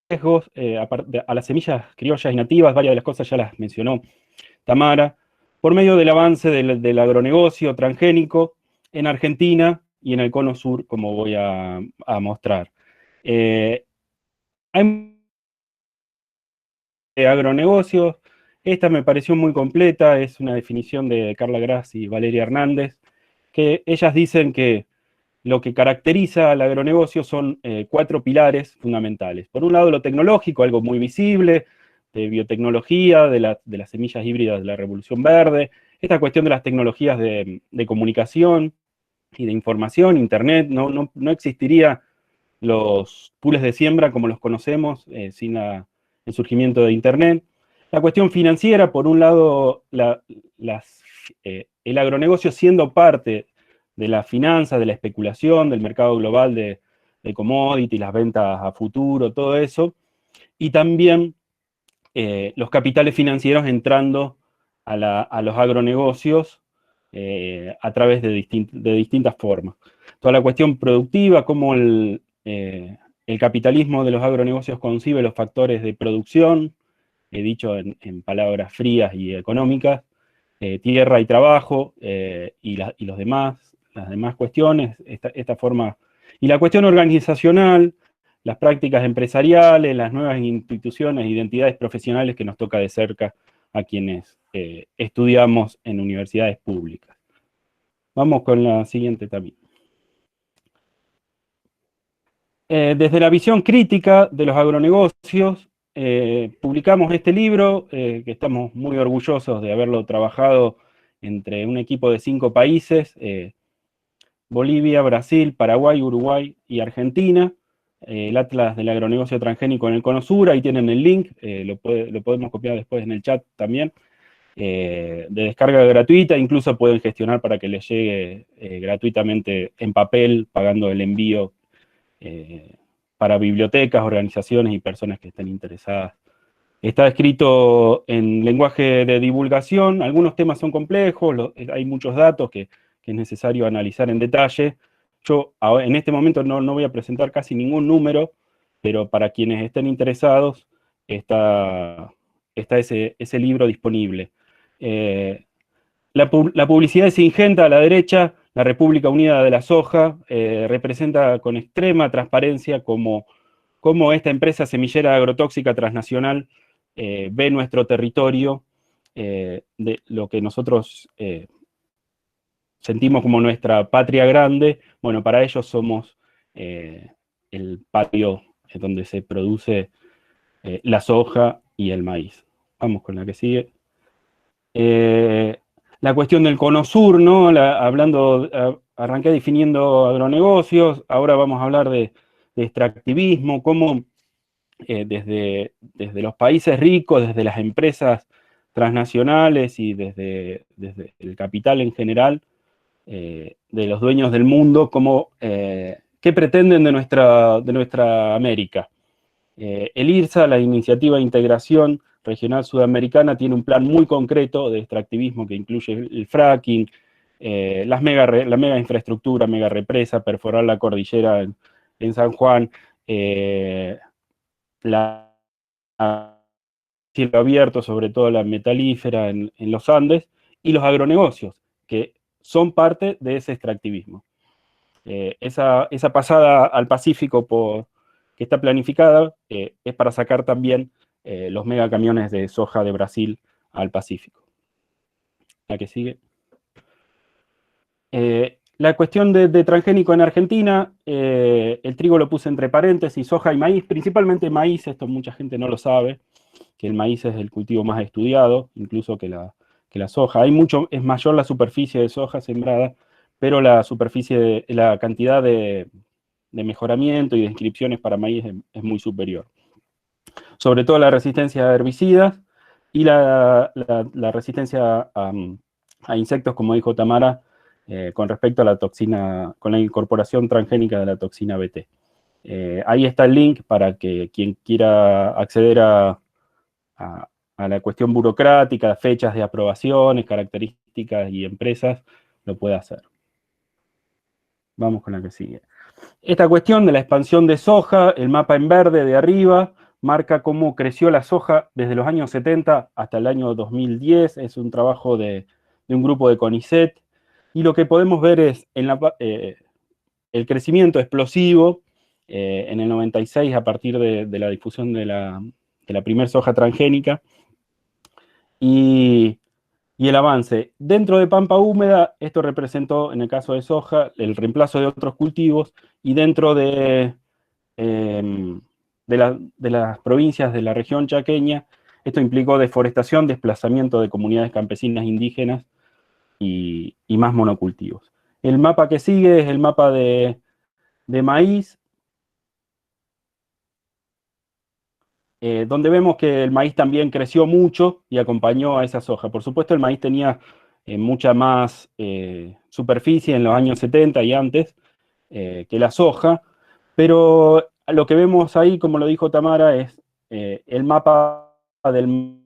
S3: Riesgos a las semillas criollas y nativas, varias de las cosas ya las mencionó Tamara, por medio del avance del agronegocio transgénico en Argentina y en el Cono Sur, como voy a mostrar. Hay agronegocios, esta me pareció muy completa, es una definición de Carla Gras y Valeria Hernández, que ellas dicen que lo que caracteriza al agronegocio son 4 pilares fundamentales. Por un lado, lo tecnológico, algo muy visible, de biotecnología, de las semillas híbridas de la Revolución Verde, esta cuestión de las tecnologías de comunicación y de información, Internet, no existiría los pools de siembra como los conocemos sin el surgimiento de Internet. La cuestión financiera, por un lado, el agronegocio siendo parte de la finanza, de la especulación, del mercado global de commodities, las ventas a futuro, todo eso, y también los capitales financieros entrando a los agronegocios a través de distintas formas. Toda la cuestión productiva, cómo el capitalismo de los agronegocios concibe los factores de producción, he dicho en palabras frías y económicas, tierra y trabajo, y las demás cuestiones, esta forma, y la cuestión organizacional, las prácticas empresariales, las nuevas instituciones, identidades profesionales que nos toca de cerca a quienes estudiamos en universidades públicas. Vamos con la siguiente también. Desde la visión crítica de los agronegocios, publicamos este libro, que estamos muy orgullosos de haberlo trabajado entre un equipo de 5 países, Bolivia, Brasil, Paraguay, Uruguay y Argentina, el Atlas del Agronegocio Transgénico en el Cono Sur, ahí tienen el link, lo podemos copiar después en el chat también, de descarga gratuita, incluso pueden gestionar para que les llegue gratuitamente en papel, pagando el envío para bibliotecas, organizaciones y personas que estén interesadas. Está escrito en lenguaje de divulgación, algunos temas son complejos, hay muchos datos que es necesario analizar en detalle. Yo en este momento no voy a presentar casi ningún número, pero para quienes estén interesados está ese libro disponible. La publicidad es ingente a la derecha, la República Unida de la Soja representa con extrema transparencia cómo esta empresa semillera agrotóxica transnacional ve nuestro territorio, de lo que nosotros sentimos como nuestra patria grande. Bueno, para ellos somos el patio donde se produce la soja y el maíz. Vamos con la que sigue. La cuestión del Cono Sur, ¿no? Arranqué definiendo agronegocios, ahora vamos a hablar de extractivismo, cómo desde los países ricos, desde las empresas transnacionales y desde el capital en general, de los dueños del mundo, qué pretenden de nuestra América. El IRSA, la Iniciativa de Integración Regional Sudamericana, tiene un plan muy concreto de extractivismo que incluye el fracking, la mega infraestructura, mega represa, perforar la cordillera en San Juan, la cielo abierto, sobre todo la metalífera en los Andes, y los agronegocios, que son parte de ese extractivismo. Esa pasada al Pacífico que está planificada es para sacar también los megacamiones de soja de Brasil al Pacífico. La que sigue. La cuestión de transgénico en Argentina, el trigo lo puse entre paréntesis, soja y maíz, principalmente maíz, esto mucha gente no lo sabe, que el maíz es el cultivo más estudiado, incluso que la soja. Es mayor la superficie de soja sembrada, pero la cantidad de mejoramiento y de inscripciones para maíz es muy superior. Sobre todo la resistencia a herbicidas y la resistencia a insectos, como dijo Tamara, con respecto a la toxina, con la incorporación transgénica de la toxina BT. Ahí está el link para que quien quiera acceder a la cuestión burocrática, fechas de aprobaciones, características y empresas, lo pueda hacer. Vamos con la que sigue. Esta cuestión de la expansión de soja, el mapa en verde de arriba, marca cómo creció la soja desde los años 70 hasta el año 2010. Es un trabajo de un grupo de CONICET. Y lo que podemos ver es el crecimiento explosivo en el 96 a partir de la difusión de la primera soja transgénica. Y el avance. Dentro de pampa húmeda, esto representó, en el caso de soja, el reemplazo de otros cultivos, y dentro de las provincias de la región chaqueña, esto implicó deforestación, desplazamiento de comunidades campesinas indígenas y más monocultivos. El mapa que sigue es el mapa de maíz, donde vemos que el maíz también creció mucho y acompañó a esa soja. Por supuesto, el maíz tenía mucha más superficie en los años 70 y antes que la soja, pero lo que vemos ahí, como lo dijo Tamara, es el mapa del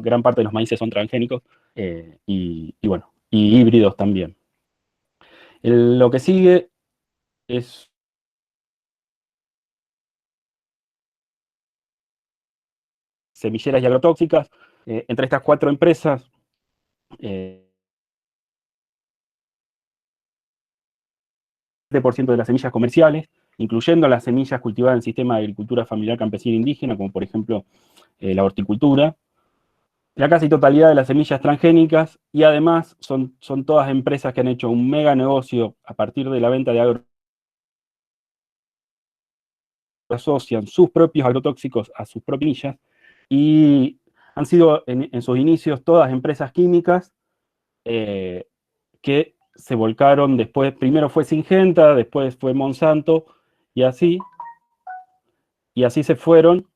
S3: gran parte de los maíces son transgénicos y bueno, y híbridos también. Lo que sigue es semilleras y agrotóxicas. Entre estas 4 empresas, de las semillas comerciales, incluyendo las semillas cultivadas en sistema de agricultura familiar campesina indígena, como por ejemplo la horticultura, la casi totalidad de las semillas transgénicas, y además son todas empresas que han hecho un mega negocio a partir de la venta de asocian sus propios agrotóxicos a sus propias semillas, y han sido en sus inicios todas empresas químicas que se volcaron después. Primero fue Syngenta, después fue Monsanto, y así se fueron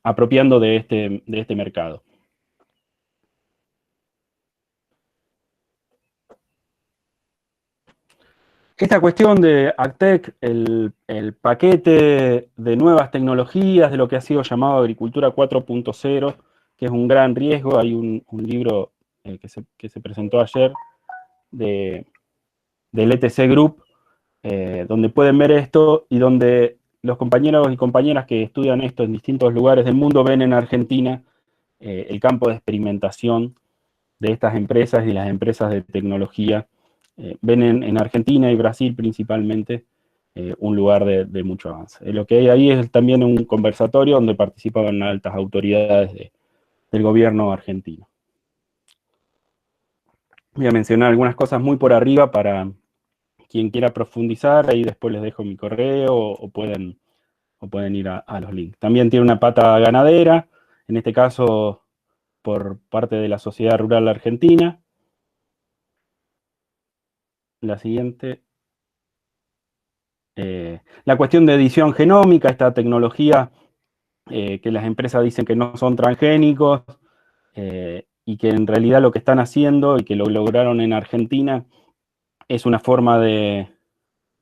S3: apropiando de este mercado. Esta cuestión de AgTech, el paquete de nuevas tecnologías, de lo que ha sido llamado Agricultura 4.0, que es un gran riesgo. Hay un libro que se presentó ayer del ETC Group, donde pueden ver esto y donde los compañeros y compañeras que estudian esto en distintos lugares del mundo ven en Argentina el campo de experimentación de estas empresas y las empresas de tecnología. Ven en Argentina y Brasil principalmente un lugar de mucho avance. Lo que hay ahí es también un conversatorio donde participaban altas autoridades del gobierno argentino. Voy a mencionar algunas cosas muy por arriba para quien quiera profundizar. Ahí después les dejo mi correo o pueden ir a los links. También tiene una pata ganadera, en este caso por parte de la Sociedad Rural Argentina. La siguiente. La cuestión de edición genómica, esta tecnología que las empresas dicen que no son transgénicos, y que en realidad lo que están haciendo y que lo lograron en Argentina es una forma de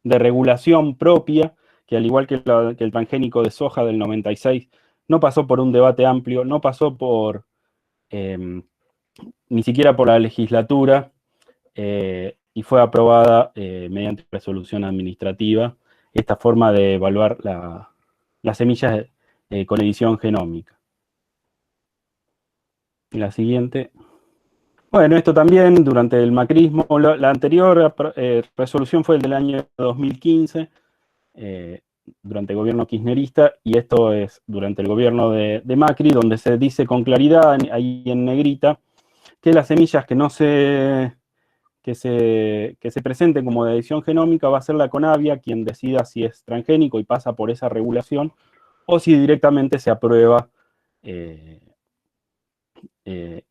S3: regulación propia, que al igual que el transgénico de soja del 96, no pasó por un debate amplio, no pasó por ni siquiera por la legislatura, y fue aprobada mediante resolución administrativa, esta forma de evaluar las semillas con edición genómica. La siguiente. Bueno, esto también durante el macrismo, la anterior resolución fue el del año 2015, durante el gobierno kirchnerista, y esto es durante el gobierno de Macri, donde se dice con claridad, ahí en negrita, que las semillas que se presenten como de edición genómica va a ser la CONAVIA quien decida si es transgénico y pasa por esa regulación, o si directamente se aprueba.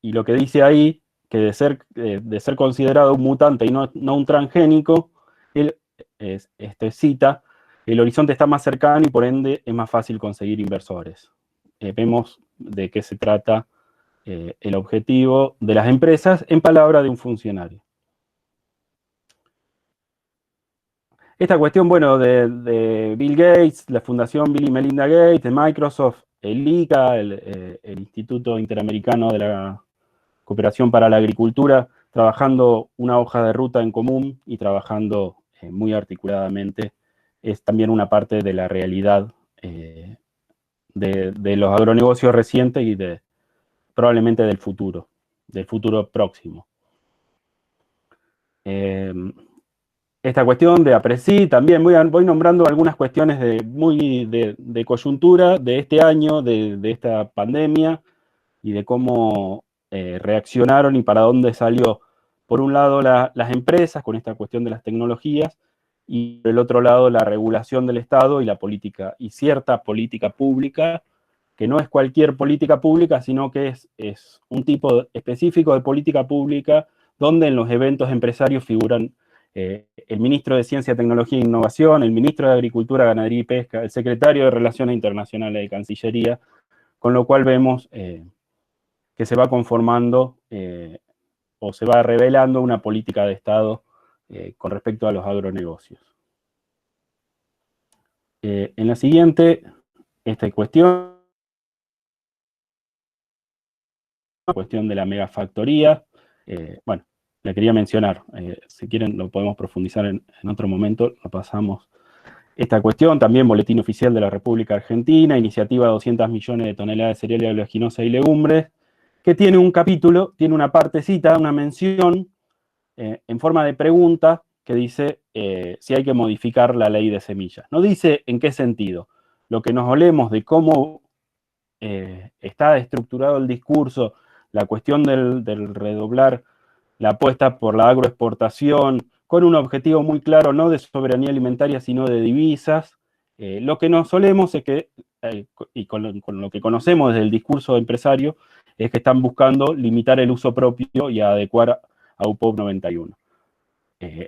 S3: Y lo que dice ahí, que de ser considerado un mutante y no un transgénico, él cita, el horizonte está más cercano y por ende es más fácil conseguir inversores. Vemos de qué se trata el objetivo de las empresas en palabra de un funcionario. Esta cuestión, bueno, de Bill Gates, la Fundación Bill y Melinda Gates, de Microsoft, el ICA, el Instituto Interamericano de la Cooperación para la Agricultura, trabajando una hoja de ruta en común y trabajando muy articuladamente, es también una parte de la realidad de los agronegocios recientes y probablemente del futuro próximo. Esta cuestión de APRESID, también voy nombrando algunas cuestiones de coyuntura de este año, de esta pandemia, y de cómo reaccionaron y para dónde salió, por un lado, las empresas con esta cuestión de las tecnologías, y por el otro lado, la regulación del Estado y la política, y cierta política pública, que no es cualquier política pública, sino que es un tipo específico de política pública, donde en los eventos empresarios figuran el ministro de Ciencia, Tecnología e Innovación, el ministro de Agricultura, Ganadería y Pesca, el secretario de Relaciones Internacionales de Cancillería, con lo cual vemos que se va conformando o se va revelando una política de Estado con respecto a los agronegocios. En la siguiente, esta cuestión de la megafactoría, bueno, la quería mencionar, si quieren lo podemos profundizar en otro momento, lo pasamos. Esta cuestión, también Boletín Oficial de la República Argentina, iniciativa de 200 millones de toneladas de cereales oleaginosas y legumbres, que tiene un capítulo, tiene una partecita, una mención, en forma de pregunta, que dice si hay que modificar la ley de semillas. No dice en qué sentido. Lo que nos olemos de cómo está estructurado el discurso, la cuestión del redoblar la apuesta por la agroexportación, con un objetivo muy claro, no de soberanía alimentaria, sino de divisas. Lo que nos solemos es que, y con lo que conocemos desde el discurso empresario, es que están buscando limitar el uso propio y adecuar a UPOV 91.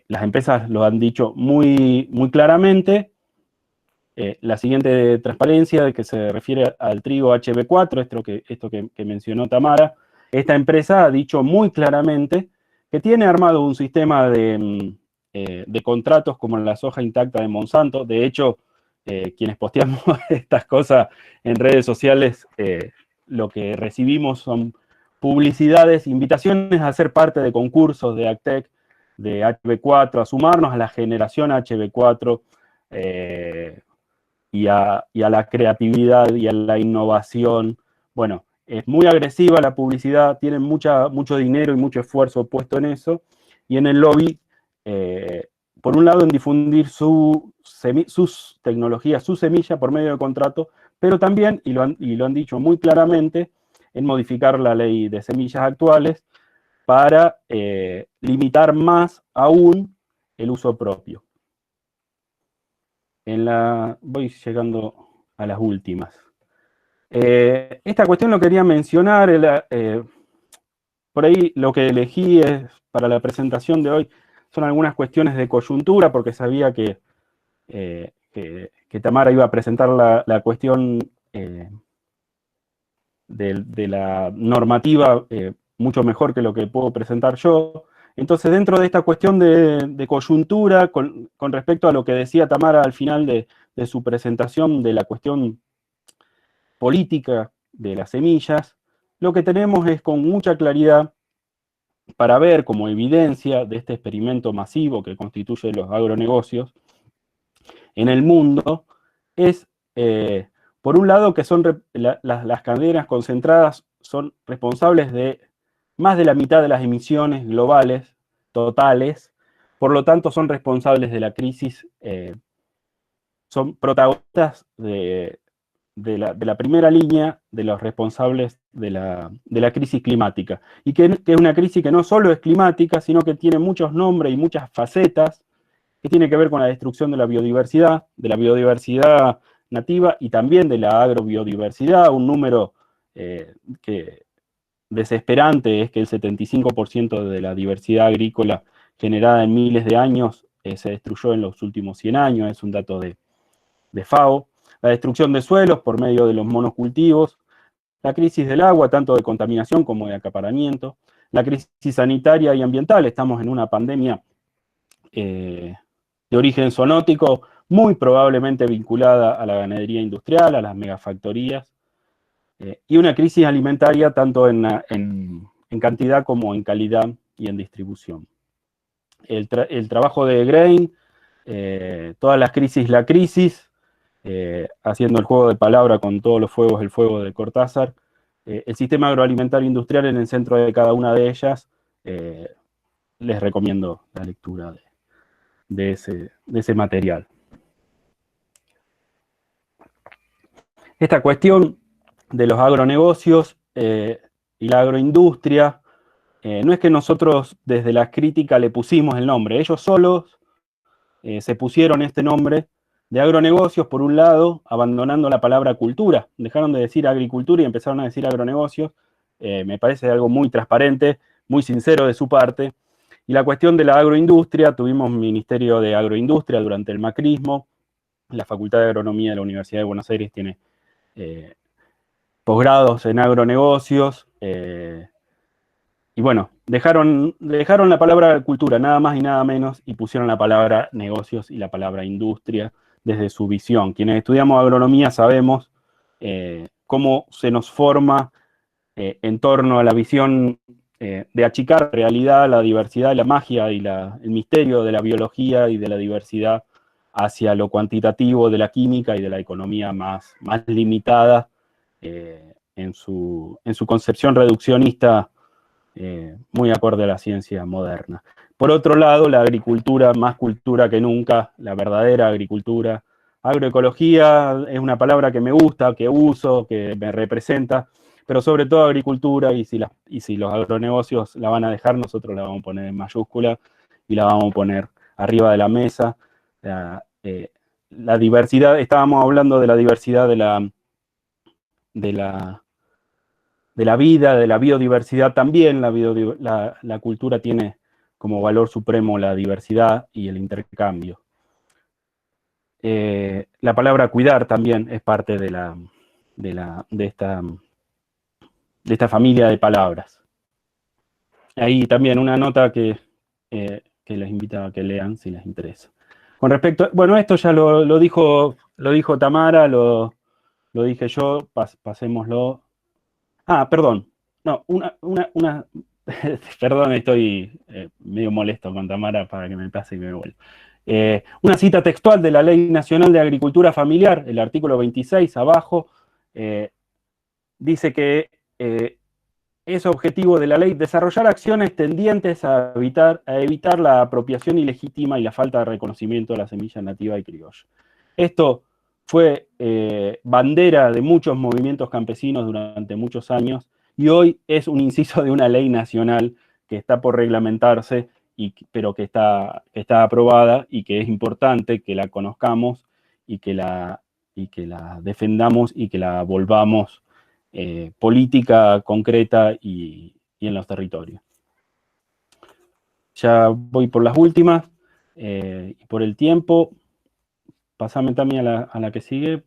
S3: Las empresas lo han dicho muy, muy claramente. La siguiente transparencia, que se refiere al trigo HB4, esto que mencionó Tamara, esta empresa ha dicho muy claramente que tiene armado un sistema de contratos como en la soja intacta de Monsanto. De hecho, quienes posteamos estas cosas en redes sociales, lo que recibimos son publicidades, invitaciones a ser parte de concursos de AgTech, de HB4, a sumarnos a la generación HB4, y a la creatividad y a la innovación. Bueno, es muy agresiva la publicidad, tienen mucho dinero y mucho esfuerzo puesto en eso, y en el lobby, por un lado en difundir sus tecnologías, su semilla por medio de contrato, pero también, y lo han dicho muy claramente, en modificar la ley de semillas actuales para limitar más aún el uso propio. Voy llegando a las últimas. Esta cuestión lo quería mencionar, por ahí lo que elegí para la presentación de hoy son algunas cuestiones de coyuntura, porque sabía que Tamara iba a presentar la cuestión de la normativa mucho mejor que lo que puedo presentar yo. Entonces, dentro de esta cuestión de coyuntura, con respecto a lo que decía Tamara al final de su presentación de la cuestión política de las semillas, lo que tenemos es con mucha claridad para ver como evidencia de este experimento masivo que constituye los agronegocios en el mundo, es, por un lado, que son las cadenas concentradas son responsables de más de la mitad de las emisiones globales totales, por lo tanto son responsables de la crisis, son protagonistas de la primera línea de los responsables de la crisis climática. Y que es una crisis que no solo es climática, sino que tiene muchos nombres y muchas facetas, que tiene que ver con la destrucción de la biodiversidad nativa y también de la agrobiodiversidad. Un número que desesperante es que el 75% de la diversidad agrícola generada en miles de años se destruyó en los últimos 100 años, es un dato de FAO. La destrucción de suelos por medio de los monocultivos, la crisis del agua, tanto de contaminación como de acaparamiento, la crisis sanitaria y ambiental, estamos en una pandemia de origen zoonótico, muy probablemente vinculada a la ganadería industrial, a las megafactorías, y una crisis alimentaria tanto en cantidad como en calidad y en distribución. El trabajo de Grain, todas las crisis, la crisis, haciendo el juego de palabra con todos los fuegos, el fuego de Cortázar, el sistema agroalimentario industrial en el centro de cada una de ellas, les recomiendo la lectura de ese material. Esta cuestión de los agronegocios y la agroindustria, no es que nosotros desde la crítica le pusimos el nombre, ellos solos se pusieron este nombre de agronegocios, por un lado, abandonando la palabra cultura, dejaron de decir agricultura y empezaron a decir agronegocios. Me parece algo muy transparente, muy sincero de su parte. Y la cuestión de la agroindustria, tuvimos Ministerio de Agroindustria durante el macrismo, la Facultad de Agronomía de la Universidad de Buenos Aires tiene posgrados en agronegocios, y bueno, dejaron la palabra cultura, nada más y nada menos, y pusieron la palabra negocios y la palabra industria desde su visión. Quienes estudiamos agronomía sabemos cómo se nos forma en torno a la visión de achicar la realidad, la diversidad, la magia y el misterio de la biología y de la diversidad hacia lo cuantitativo de la química y de la economía más limitada en su concepción reduccionista, muy acorde a la ciencia moderna. Por otro lado, la agricultura, más cultura que nunca, la verdadera agricultura. Agroecología es una palabra que me gusta, que uso, que me representa, pero sobre todo agricultura, y si los agronegocios la van a dejar, nosotros la vamos a poner en mayúscula y la vamos a poner arriba de la mesa. La diversidad, estábamos hablando de la diversidad de la vida, de la biodiversidad también. La cultura tiene como valor supremo la diversidad y el intercambio. La palabra cuidar también es parte de esta familia de palabras. Ahí también una nota que les invito a que lean si les interesa. Con respecto, bueno, esto ya lo dijo Tamara, lo dije yo, pasémoslo. Perdón. No, perdón, estoy medio molesto con Tamara para que me pase y me vuelva. Una cita textual de la Ley Nacional de Agricultura Familiar, el artículo 26, abajo, dice que es objetivo de la ley desarrollar acciones tendientes a evitar la apropiación ilegítima y la falta de reconocimiento de la semilla nativa y criolla. Esto fue bandera de muchos movimientos campesinos durante muchos años, y hoy es un inciso de una ley nacional que está por reglamentarse, pero que está aprobada, y que es importante que la conozcamos y que la defendamos y que la volvamos política concreta y en los territorios. Ya voy por las últimas, y por el tiempo, pasame también a la que sigue.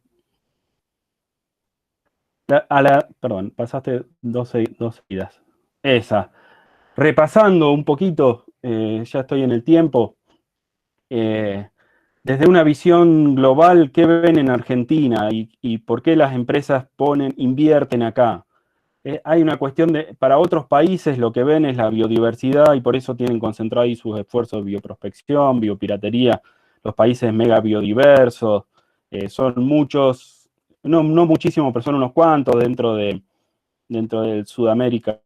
S3: Perdón, pasaste dos seguidas. Esa. Repasando un poquito, ya estoy en el tiempo. Desde una visión global, ¿qué ven en Argentina y por qué las empresas invierten acá? Hay una cuestión para otros países lo que ven es la biodiversidad y por eso tienen concentrado ahí sus esfuerzos de bioprospección, biopiratería. Los países mega biodiversos, son muchos, no muchísimos, pero son unos cuantos dentro de Sudamérica,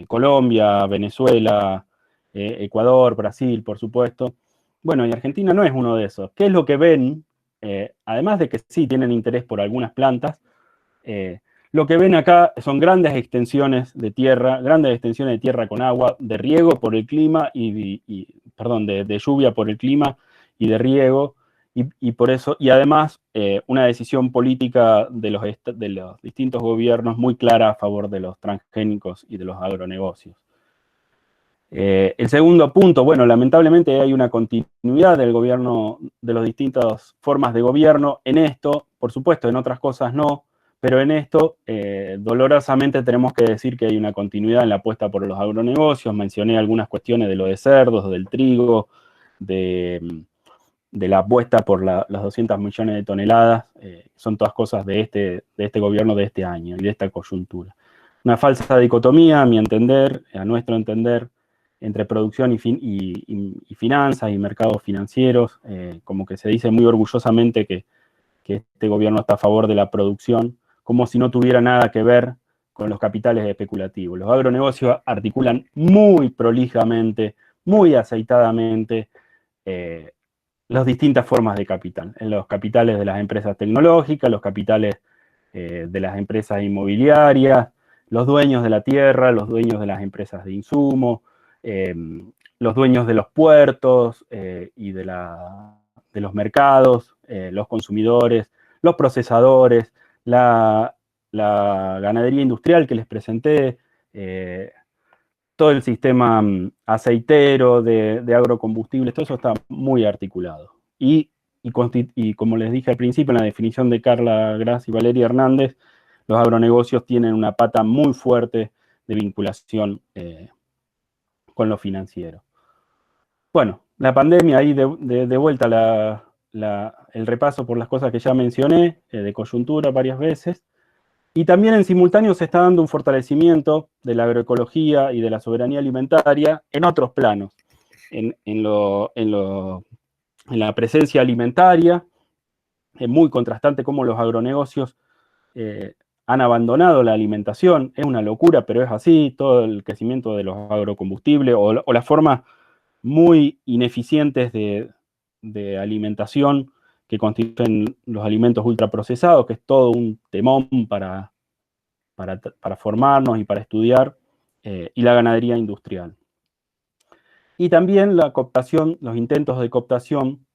S3: Colombia, Venezuela, Ecuador, Brasil, por supuesto. Bueno, y Argentina no es uno de esos. ¿Qué es lo que ven? Además de que sí tienen interés por algunas plantas, lo que ven acá son grandes extensiones de tierra con agua, de riego por el clima perdón, de lluvia por el clima y de riego, y por eso, y además una decisión política de los distintos gobiernos muy clara a favor de los transgénicos y de los agronegocios. El segundo punto, bueno, lamentablemente hay una continuidad del gobierno, de las distintas formas de gobierno en esto, por supuesto, en otras cosas no, pero en esto, dolorosamente tenemos que decir que hay una continuidad en la apuesta por los agronegocios. Mencioné algunas cuestiones de lo de cerdos, del trigo, de la apuesta por las 200 millones de toneladas, son todas cosas de este gobierno de este año y de esta coyuntura. Una falsa dicotomía, a mi entender, a nuestro entender, entre producción y finanzas y mercados financieros, como que se dice muy orgullosamente que este gobierno está a favor de la producción, como si no tuviera nada que ver con los capitales especulativos. Los agronegocios articulan muy prolijamente, muy aceitadamente, las distintas formas de capital. En los capitales de las empresas tecnológicas, los capitales de las empresas inmobiliarias, los dueños de la tierra, los dueños de las empresas de insumo, los dueños de los puertos y de los mercados, los consumidores, los procesadores, la ganadería industrial que les presenté, todo el sistema aceitero, de agrocombustibles, todo eso está muy articulado. Y como les dije al principio, en la definición de Carla Gras y Valeria Hernández, los agronegocios tienen una pata muy fuerte de vinculación con lo financiero. Bueno, la pandemia, ahí de vuelta el repaso por las cosas que ya mencioné, de coyuntura varias veces. Y también en simultáneo se está dando un fortalecimiento de la agroecología y de la soberanía alimentaria en otros planos, en la presencia alimentaria. Es muy contrastante cómo los agronegocios han abandonado la alimentación. Es una locura, pero es así. Todo el crecimiento de los agrocombustibles o las formas muy ineficientes de alimentación que constituyen los alimentos ultraprocesados, que es todo un temón para formarnos y para estudiar, y la ganadería industrial. Y también la cooptación, los intentos de cooptación,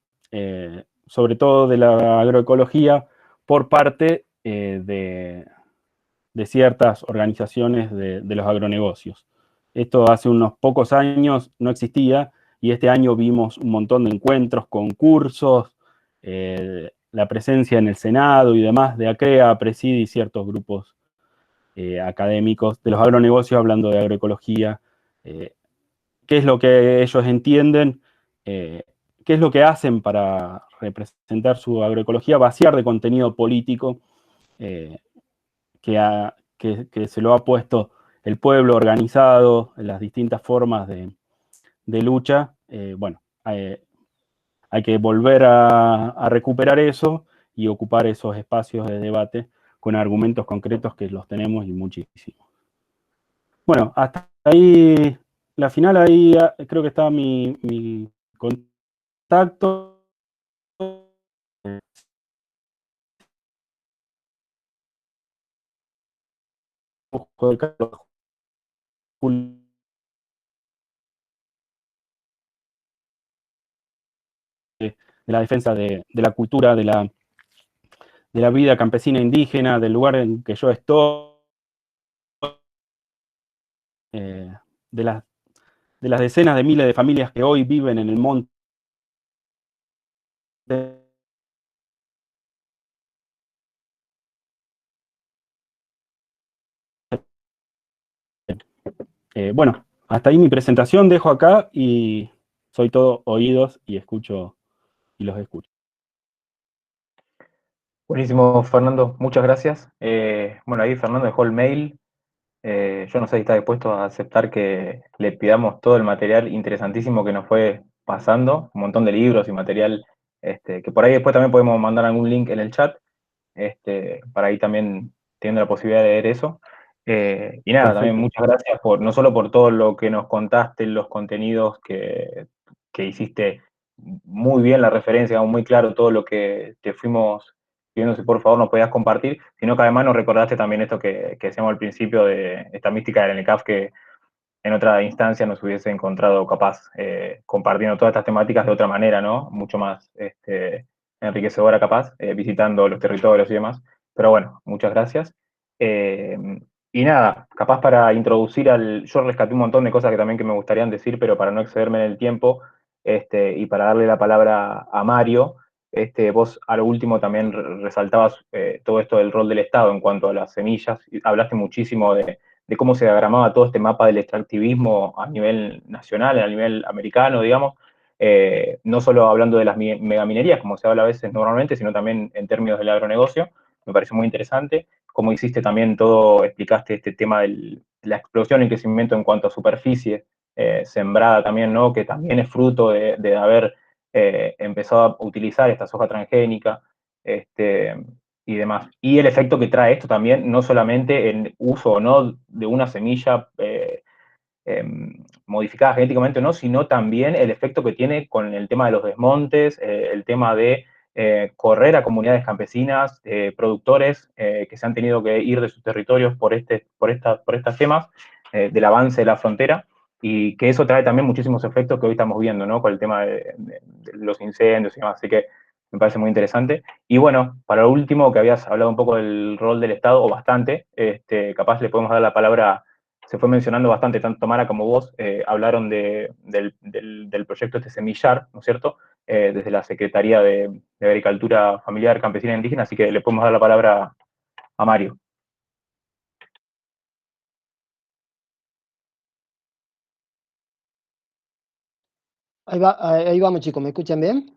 S3: sobre todo de la agroecología, por parte de ciertas organizaciones de los agronegocios. Esto hace unos pocos años no existía, y este año vimos un montón de encuentros, concursos, la presencia en el Senado y demás de ACREA, Presidi y ciertos grupos académicos de los agronegocios hablando de agroecología, qué es lo que ellos entienden, qué es lo que hacen para representar su agroecología, vaciar de contenido político que se lo ha puesto el pueblo organizado en las distintas formas de lucha. Bueno, hay que volver a recuperar eso y ocupar esos espacios de debate con argumentos concretos que los tenemos y muchísimos. Bueno, hasta ahí, la final, ahí creo que está mi contacto. De la defensa de la cultura, de la vida campesina indígena, del lugar en que yo estoy, de las decenas de miles de familias que hoy viven en el monte Bueno, hasta ahí mi presentación, dejo acá y soy todo oídos y escucho y los escucho.
S2: Buenísimo, Fernando, muchas gracias. Bueno, ahí Fernando dejó el mail. Yo no sé si está dispuesto a aceptar que le pidamos todo el material interesantísimo que nos fue pasando, un montón de libros y material, que por ahí después también podemos mandar algún link en el chat, para ahí también teniendo la posibilidad de leer eso. Y nada, también
S3: Perfecto.
S2: muchas gracias no solo por todo lo que nos contaste, los contenidos que hiciste muy bien la referencia, muy claro todo lo que te fuimos pidiendo si por favor nos podías compartir, sino que además nos recordaste también esto que decíamos al principio de esta mística del NCAF que en otra instancia nos hubiese encontrado capaz compartiendo todas estas temáticas de otra manera, ¿no? Mucho más enriquecedora capaz, visitando los territorios y demás. Pero bueno, muchas gracias. Eh, y nada, capaz para introducir yo rescaté un montón de cosas que también que me gustarían decir, pero para no excederme en el tiempo, y para darle la palabra a Mario, vos a lo último también resaltabas todo esto del rol del Estado en cuanto a las semillas, y hablaste muchísimo de cómo se diagramaba todo este mapa del extractivismo a nivel nacional, a nivel americano, digamos, no solo hablando de las megaminerías, como se habla a veces normalmente, sino también en términos del agronegocio. Me parece muy interesante. Como hiciste también todo, explicaste este tema de la explosión y crecimiento en cuanto a superficie sembrada también, ¿no? Que también es fruto de haber empezado a utilizar esta soja transgénica. Este, y demás. Y el efecto que trae esto también, no solamente en uso o no de una semilla modificada genéticamente o no, sino también el efecto que tiene con el tema de los desmontes, el tema de correr a comunidades campesinas, productores que se han tenido que ir de sus territorios por estos temas, del avance de la frontera, y que eso trae también muchísimos efectos que hoy estamos viendo, ¿no? Con el tema de los incendios y demás. Así que me parece muy interesante. Y bueno, para lo último, que habías hablado un poco del rol del Estado, o bastante, capaz le podemos dar la palabra. Se fue mencionando bastante, tanto Mara como vos hablaron del proyecto Semillar, ¿no es cierto? Desde la Secretaría de Agricultura Familiar, Campesina e Indígena, así que le podemos dar la palabra a Mario.
S4: Ahí vamos, chicos, ¿me escuchan bien?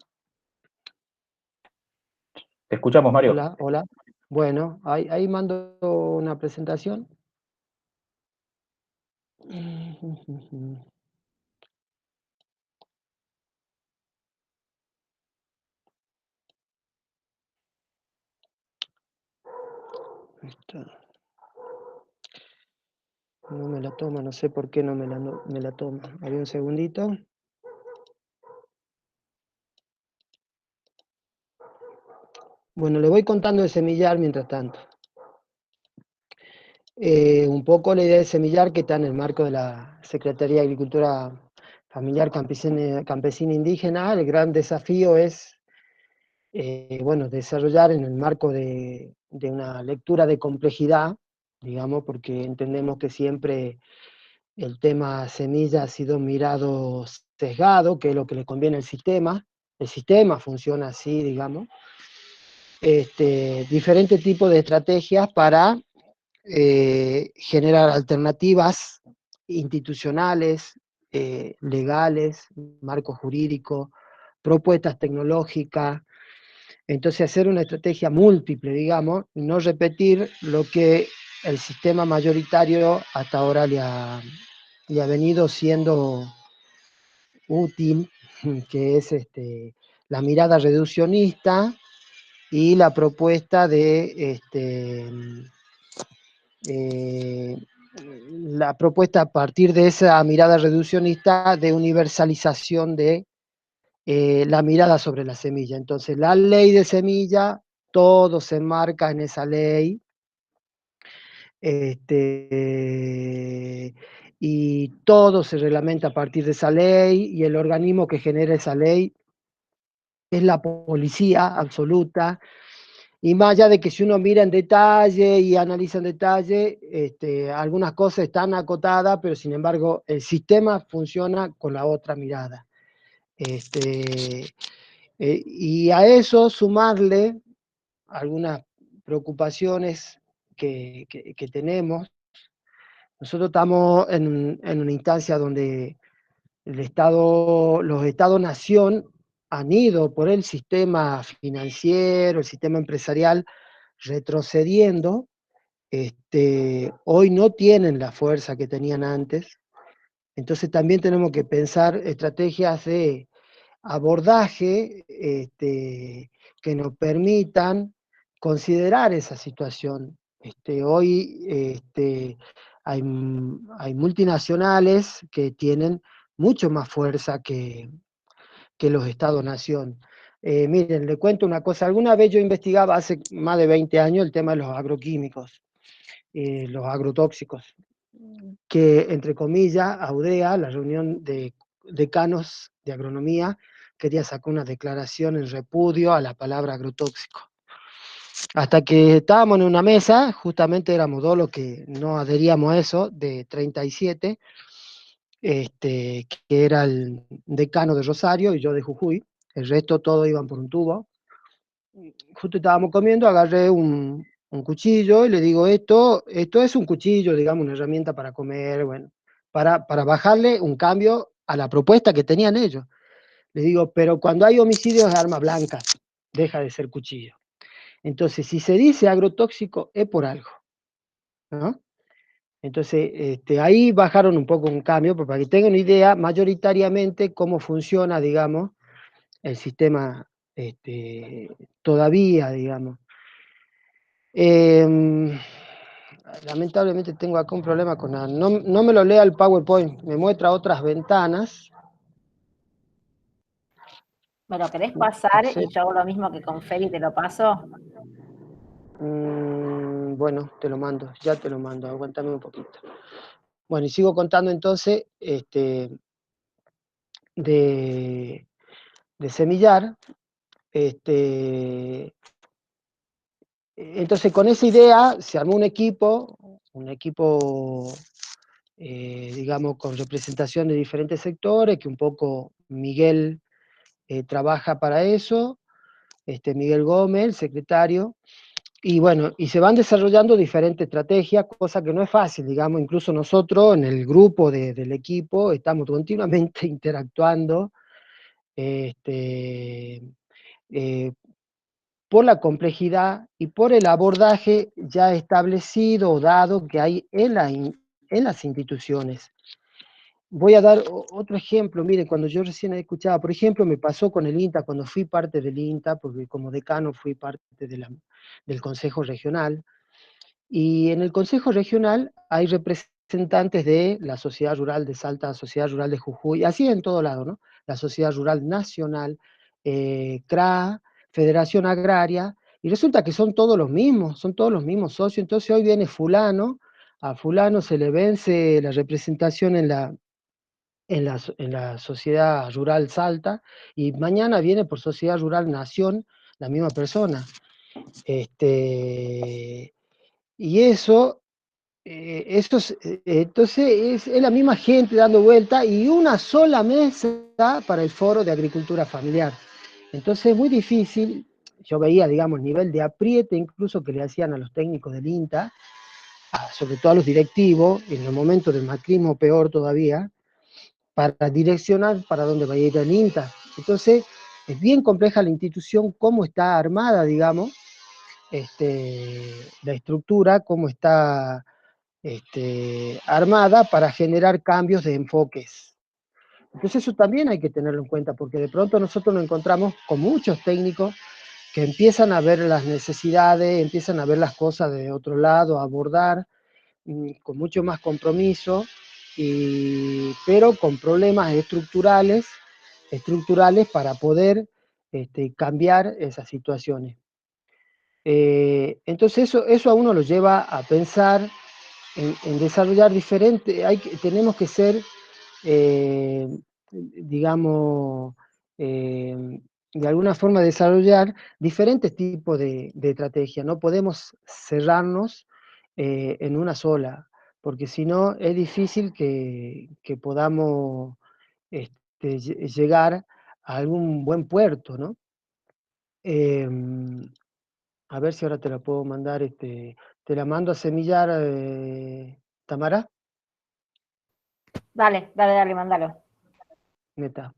S2: Te escuchamos, Mario.
S4: Hola, hola. Bueno, ahí mando una presentación. No me la toma, no sé por qué no me la toma. Había un segundito. Bueno, le voy contando de Semillar mientras tanto. Un poco la idea de Semillar, que está en el marco de la Secretaría de Agricultura Familiar Campesina Indígena. El gran desafío es bueno, desarrollar en el marco de una lectura de complejidad, digamos, porque entendemos que siempre el tema semilla ha sido mirado sesgado, que es lo que le conviene al sistema. El sistema funciona así, digamos. Diferentes tipos de estrategias para generar alternativas institucionales, legales, marco jurídico, propuestas tecnológicas. Entonces hacer una estrategia múltiple, digamos, y no repetir lo que el sistema mayoritario hasta ahora le ha venido siendo útil, que es la mirada reduccionista y la propuesta de la propuesta a partir de esa mirada reduccionista de universalización de la mirada sobre la semilla. Entonces, la ley de semilla, todo se enmarca en esa ley, y todo se reglamenta a partir de esa ley, y el organismo que genera esa ley es la policía absoluta. Y más allá de que si uno mira en detalle y analiza en detalle, algunas cosas están acotadas, pero sin embargo el sistema funciona con la otra mirada. Y a eso sumarle algunas preocupaciones que tenemos, Nosotros estamos en una instancia donde los Estados-nación han ido por el sistema financiero, el sistema empresarial, retrocediendo. Hoy no tienen la fuerza que tenían antes. Entonces también tenemos que pensar estrategias de abordaje que nos permitan considerar esa situación. Hoy hay multinacionales que tienen mucho más fuerza que los Estados-nación. Miren, le cuento una cosa. Alguna vez yo investigaba hace más de 20 años el tema de los agroquímicos, los agrotóxicos, que, entre comillas, AUDEA, la reunión de decanos de agronomía, quería sacar una declaración en repudio a la palabra agrotóxico. Hasta que estábamos en una mesa, justamente éramos dos los que no adheríamos a eso, de 37, que era el decano de Rosario y yo de Jujuy, el resto todos iban por un tubo. Justo estábamos comiendo, agarré un cuchillo y le digo, esto es un cuchillo, digamos, una herramienta para comer, bueno, para bajarle un cambio a la propuesta que tenían ellos. Le digo, pero cuando hay homicidios de armas blancas, deja de ser cuchillo. Entonces, si se dice agrotóxico, es por algo, ¿no? Entonces, ahí bajaron un poco un cambio, para que tengan una idea mayoritariamente cómo funciona, digamos, el sistema todavía, digamos. Lamentablemente tengo acá un problema con no me lo lea el PowerPoint, me muestra otras ventanas.
S1: ¿Me lo querés pasar
S4: Sí.
S1: y yo hago lo mismo que con Feli, te lo paso?
S4: Bueno, te lo mando, ya te lo mando, aguántame un poquito. Bueno, y sigo contando entonces de semillar. Entonces, con esa idea se armó un equipo, digamos, con representación de diferentes sectores, que un poco Miguel trabaja para eso, Miguel Gómez, el secretario, y bueno, y se van desarrollando diferentes estrategias, cosa que no es fácil, digamos, incluso nosotros en el grupo del equipo estamos continuamente interactuando, este, eh, por la complejidad y por el abordaje ya establecido o dado que hay en las instituciones. Voy a dar otro ejemplo. Miren, cuando yo recién escuchaba, por ejemplo, me pasó con el INTA, cuando fui parte del INTA, porque como decano fui parte del Consejo Regional, y en el Consejo Regional hay representantes de la Sociedad Rural de Salta, la Sociedad Rural de Jujuy, así en todo lado, ¿no? La Sociedad Rural Nacional, CRA, Federación Agraria, y resulta que son todos los mismos socios. Entonces hoy viene fulano, a fulano se le vence la representación en la Sociedad Rural Salta, y mañana viene por Sociedad Rural Nación la misma persona. Y entonces es la misma gente dando vuelta y una sola mesa para el foro de agricultura familiar. Entonces es muy difícil, yo veía, digamos, el nivel de apriete incluso que le hacían a los técnicos del INTA, sobre todo a los directivos, en el momento del macrismo peor todavía, para direccionar para dónde va a ir el INTA. Entonces es bien compleja la institución, cómo está armada, digamos, la estructura, cómo está armada para generar cambios de enfoques. Entonces eso también hay que tenerlo en cuenta, porque de pronto nosotros nos encontramos con muchos técnicos que empiezan a ver las necesidades, empiezan a ver las cosas de otro lado, a abordar con mucho más compromiso, pero con problemas estructurales para poder cambiar esas situaciones. Entonces eso a uno lo lleva a pensar en desarrollar tenemos que ser, digamos, de alguna forma desarrollar diferentes tipos de estrategias. No podemos cerrarnos en una sola, porque si no es difícil que podamos llegar a algún buen puerto, ¿no? A ver si ahora te la puedo mandar, te la mando a semillar, Tamara.
S1: Dale, dale, dale, mándalo.
S4: Meta.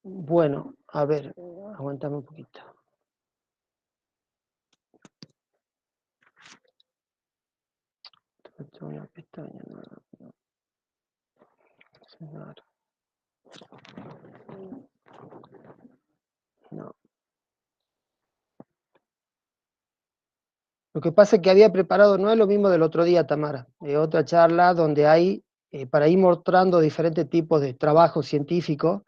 S4: Bueno, a ver, aguantame un poquito. Una pestaña, no. No. Lo que pasa es que había preparado, no es lo mismo del otro día, Tamara, otra charla donde hay, para ir mostrando diferentes tipos de trabajo científico,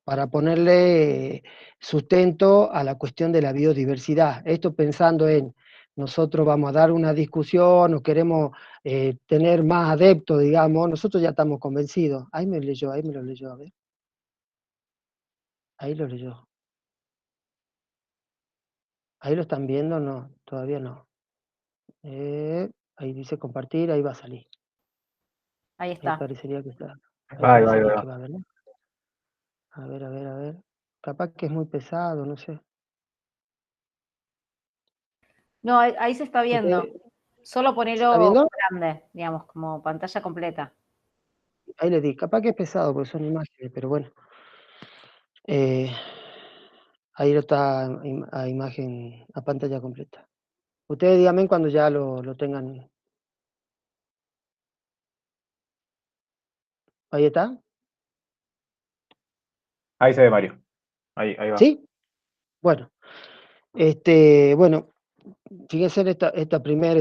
S4: para ponerle sustento a la cuestión de la biodiversidad. Esto pensando en, nosotros vamos a dar una discusión o queremos tener más adeptos, digamos, nosotros ya estamos convencidos. Ahí me lo leyó, a ver. Ahí lo leyó. Ahí lo están viendo, no, todavía no. Ahí dice compartir, ahí va a salir.
S1: Ahí
S4: Ahí
S1: está.
S4: parecería que está. Ahí
S2: Va,
S4: parecería
S2: va.
S4: que va, ¿verdad? A ver, a ver, a ver. Capaz que es muy pesado, no sé.
S1: No, ahí se está viendo.
S4: ¿Usted
S1: Solo
S4: está
S1: ponelo
S4: viendo?
S1: grande, digamos, como pantalla completa.
S4: Ahí le di. Capaz que es pesado porque son imágenes, pero bueno. Ahí lo está a imagen, a pantalla completa. Ustedes díganme cuando ya lo tengan. Ahí está.
S2: Ahí se ve Mario. Ahí va.
S4: ¿Sí? Bueno. Bueno, fíjense en esta primera,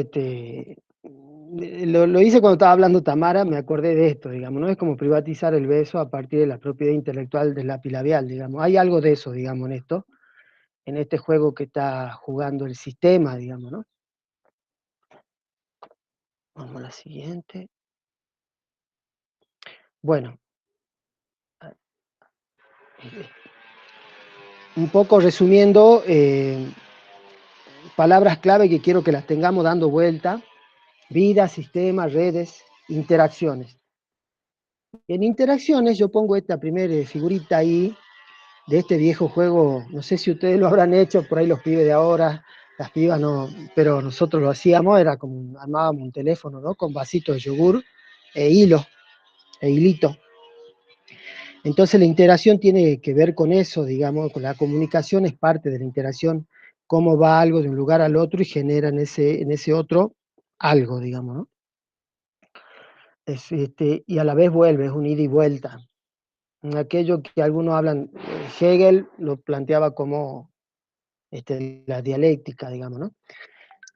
S4: lo hice cuando estaba hablando Tamara, me acordé de esto, digamos, ¿no? Es como privatizar el beso a partir de la propiedad intelectual del lápiz labial, digamos. Hay algo de eso, digamos, en este juego que está jugando el sistema, digamos, ¿no? Vamos a la siguiente. Bueno, un poco resumiendo, palabras clave que quiero que las tengamos dando vuelta: vida, sistema, redes, interacciones. En interacciones yo pongo esta primera figurita ahí, de este viejo juego, no sé si ustedes lo habrán hecho, por ahí los pibes de ahora, las pibas no, pero nosotros lo hacíamos, era como armábamos un teléfono, ¿no? Con vasitos de yogur e hilo, e hilito. Entonces la interacción tiene que ver con eso, digamos, con la comunicación es parte de la interacción, cómo va algo de un lugar al otro y genera en ese otro algo, digamos, ¿no? Y a la vez vuelve, es un ida y vuelta. Aquello que algunos hablan, Hegel lo planteaba como la dialéctica, digamos, ¿no?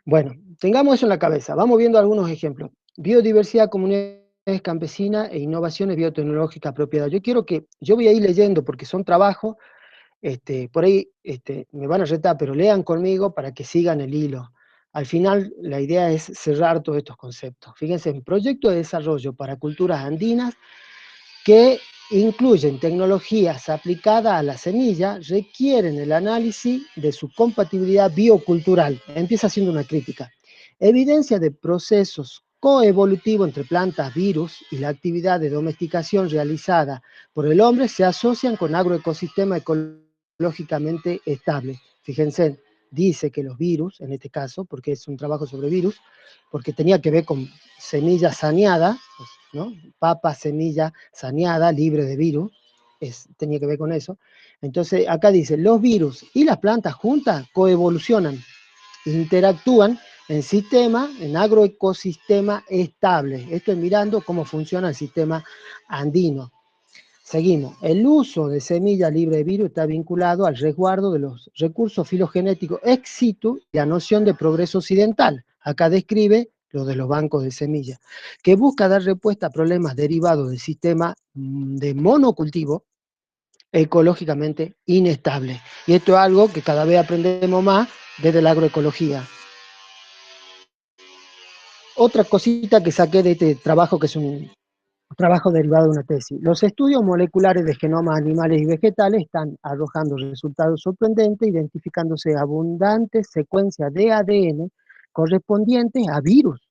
S4: Bueno, tengamos eso en la cabeza. Vamos viendo algunos ejemplos. Biodiversidad, comunidades campesinas e innovaciones biotecnológicas apropiadas. Yo voy a ir leyendo porque son trabajos, por ahí me van a retar, pero lean conmigo para que sigan el hilo. Al final, la idea es cerrar todos estos conceptos. Fíjense, en proyecto de desarrollo para culturas andinas que incluyen tecnologías aplicadas a la semilla, requieren el análisis de su compatibilidad biocultural. Empieza haciendo una crítica. Evidencia de procesos coevolutivos entre plantas, virus y la actividad de domesticación realizada por el hombre se asocian con agroecosistemas ecológicamente estables. Fíjense, dice que los virus, en este caso, porque es un trabajo sobre virus, porque tenía que ver con semillas saneadas, ¿no? Papa, semilla saneada, libre de virus, tenía que ver con eso. Entonces, acá dice, los virus y las plantas juntas coevolucionan, interactúan en agroecosistema estable. Esto es mirando cómo funciona el sistema andino. Seguimos. El uso de semillas libres de virus está vinculado al resguardo de los recursos filogenéticos ex situ y la noción de progreso occidental. Acá describe lo de los bancos de semillas, que busca dar respuesta a problemas derivados del sistema de monocultivo ecológicamente inestable. Y esto es algo que cada vez aprendemos más desde la agroecología. Otra cosita que saqué de este trabajo, que es un trabajo derivado de una tesis. Los estudios moleculares de genomas animales y vegetales están arrojando resultados sorprendentes, identificándose abundantes secuencias de ADN correspondientes a virus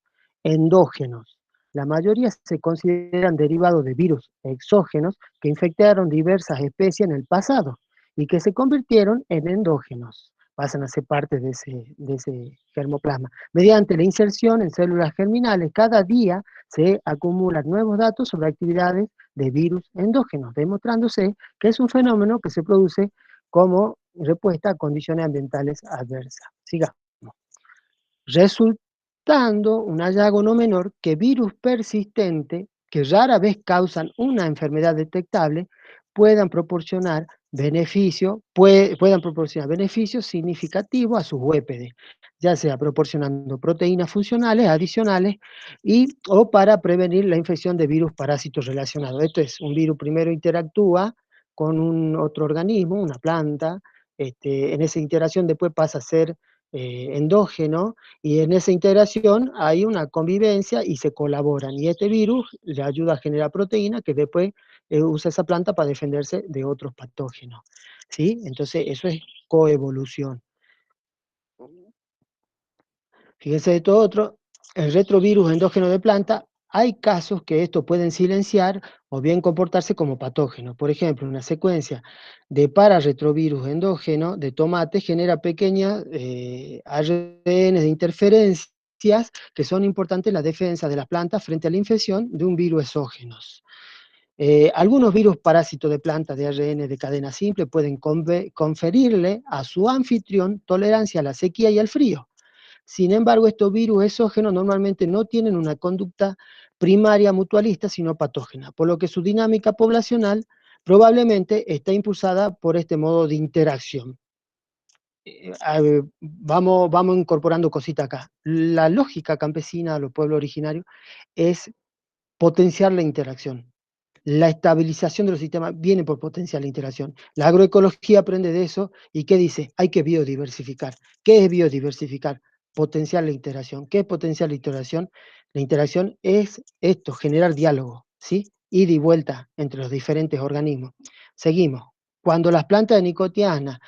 S4: endógenos. La mayoría se consideran derivados de virus exógenos que infectaron diversas especies en el pasado y que se convirtieron en endógenos. pasan a ser parte de ese germoplasma. Mediante la inserción en células germinales, cada día se acumulan nuevos datos sobre actividades de virus endógenos, demostrándose que es un fenómeno que se produce como respuesta a condiciones ambientales adversas. Sigamos. Resultando un hallazgo no menor que virus persistentes, que rara vez causan una enfermedad detectable, puedan proporcionar beneficios significativos a sus huéspedes, ya sea proporcionando proteínas funcionales adicionales o para prevenir la infección de virus parásitos relacionados. Esto es, un virus primero interactúa con un otro organismo, una planta, en esa interacción después pasa a ser endógeno, y en esa integración hay una convivencia y se colaboran, y este virus le ayuda a generar proteína que después usa esa planta para defenderse de otros patógenos, ¿sí? Entonces eso es coevolución. Fíjense de todo otro, el retrovirus endógeno de planta, hay casos que esto pueden silenciar o bien comportarse como patógeno. Por ejemplo, una secuencia de pararetrovirus endógeno de tomate genera pequeñas ARN de interferencias que son importantes en la defensa de las plantas frente a la infección de un virus exógenos. Algunos virus parásitos de plantas de ARN de cadena simple pueden conferirle a su anfitrión tolerancia a la sequía y al frío. Sin embargo, estos virus exógenos normalmente no tienen una conducta primaria mutualista, sino patógena, por lo que su dinámica poblacional probablemente está impulsada por este modo de interacción. Vamos incorporando cositas acá. La lógica campesina de los pueblos originarios es potenciar la interacción. La estabilización de los sistemas viene por potenciar la interacción. La agroecología aprende de eso y ¿qué dice? Hay que biodiversificar. ¿Qué es biodiversificar? Potenciar la interacción. ¿Qué es potenciar la interacción? La interacción es esto, generar diálogo, ¿sí? Ida y vuelta entre los diferentes organismos. Seguimos. Cuando las plantas de nicotiana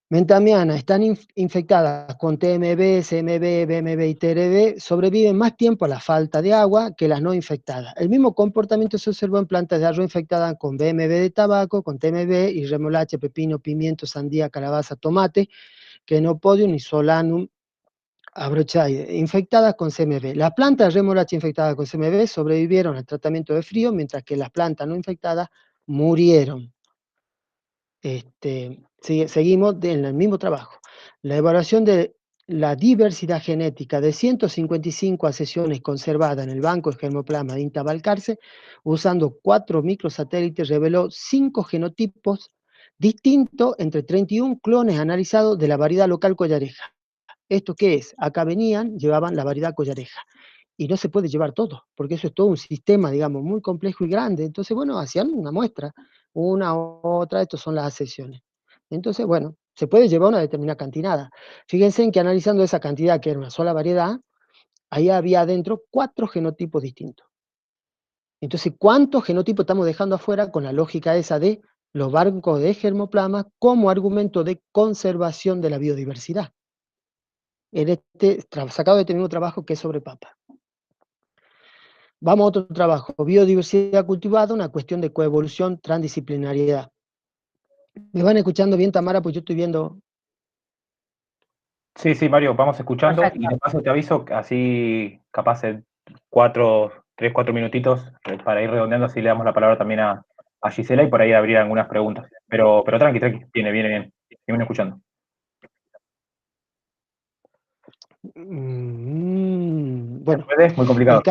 S4: mentamiana están infectadas con TMB, CMB, BMB y TRB, sobreviven más tiempo a la falta de agua que las no infectadas. El mismo comportamiento se observó en plantas de arroz infectadas con BMB de tabaco, con TMB y remolacha, pepino, pimiento, sandía, calabaza, tomate, Chenopodium y Solanum abrochaide, infectadas con CMB. Las plantas de remolacha infectadas con CMB sobrevivieron al tratamiento de frío, mientras que las plantas no infectadas murieron. Seguimos en el mismo trabajo. La evaluación de la diversidad genética de 155 sesiones conservadas en el banco de germoplasma de INTA Balcarce, usando 4 microsatélites, reveló 5 genotipos distintos entre 31 clones analizados de la variedad local collareja. ¿Esto qué es? Acá venían, llevaban la variedad collareja. Y no se puede llevar todo, porque eso es todo un sistema, digamos, muy complejo y grande. Entonces, bueno, hacían una muestra, una, otra, estas son las sesiones. Entonces, bueno, se puede llevar una determinada cantidad. Fíjense en que analizando esa cantidad, que era una sola variedad, ahí había adentro 4 genotipos distintos. Entonces, ¿cuántos genotipos estamos dejando afuera con la lógica esa de los bancos de germoplasma como argumento de conservación de la biodiversidad? En sacado de este mismo trabajo que es sobre papa. Vamos a otro trabajo, biodiversidad cultivada, una cuestión de coevolución, transdisciplinariedad. ¿Me van escuchando bien, Tamara? Pues yo estoy viendo.
S2: Sí, sí, Mario, vamos escuchando.
S1: Perfecto.
S2: Y de paso te aviso, así capaz en 3, 4 minutitos para ir redondeando, así le damos la palabra también a Gisela y por ahí habría algunas preguntas. Pero tranqui, viene bien. Siguen escuchando.
S4: Bueno,
S2: ¿Puedes? Muy complicado.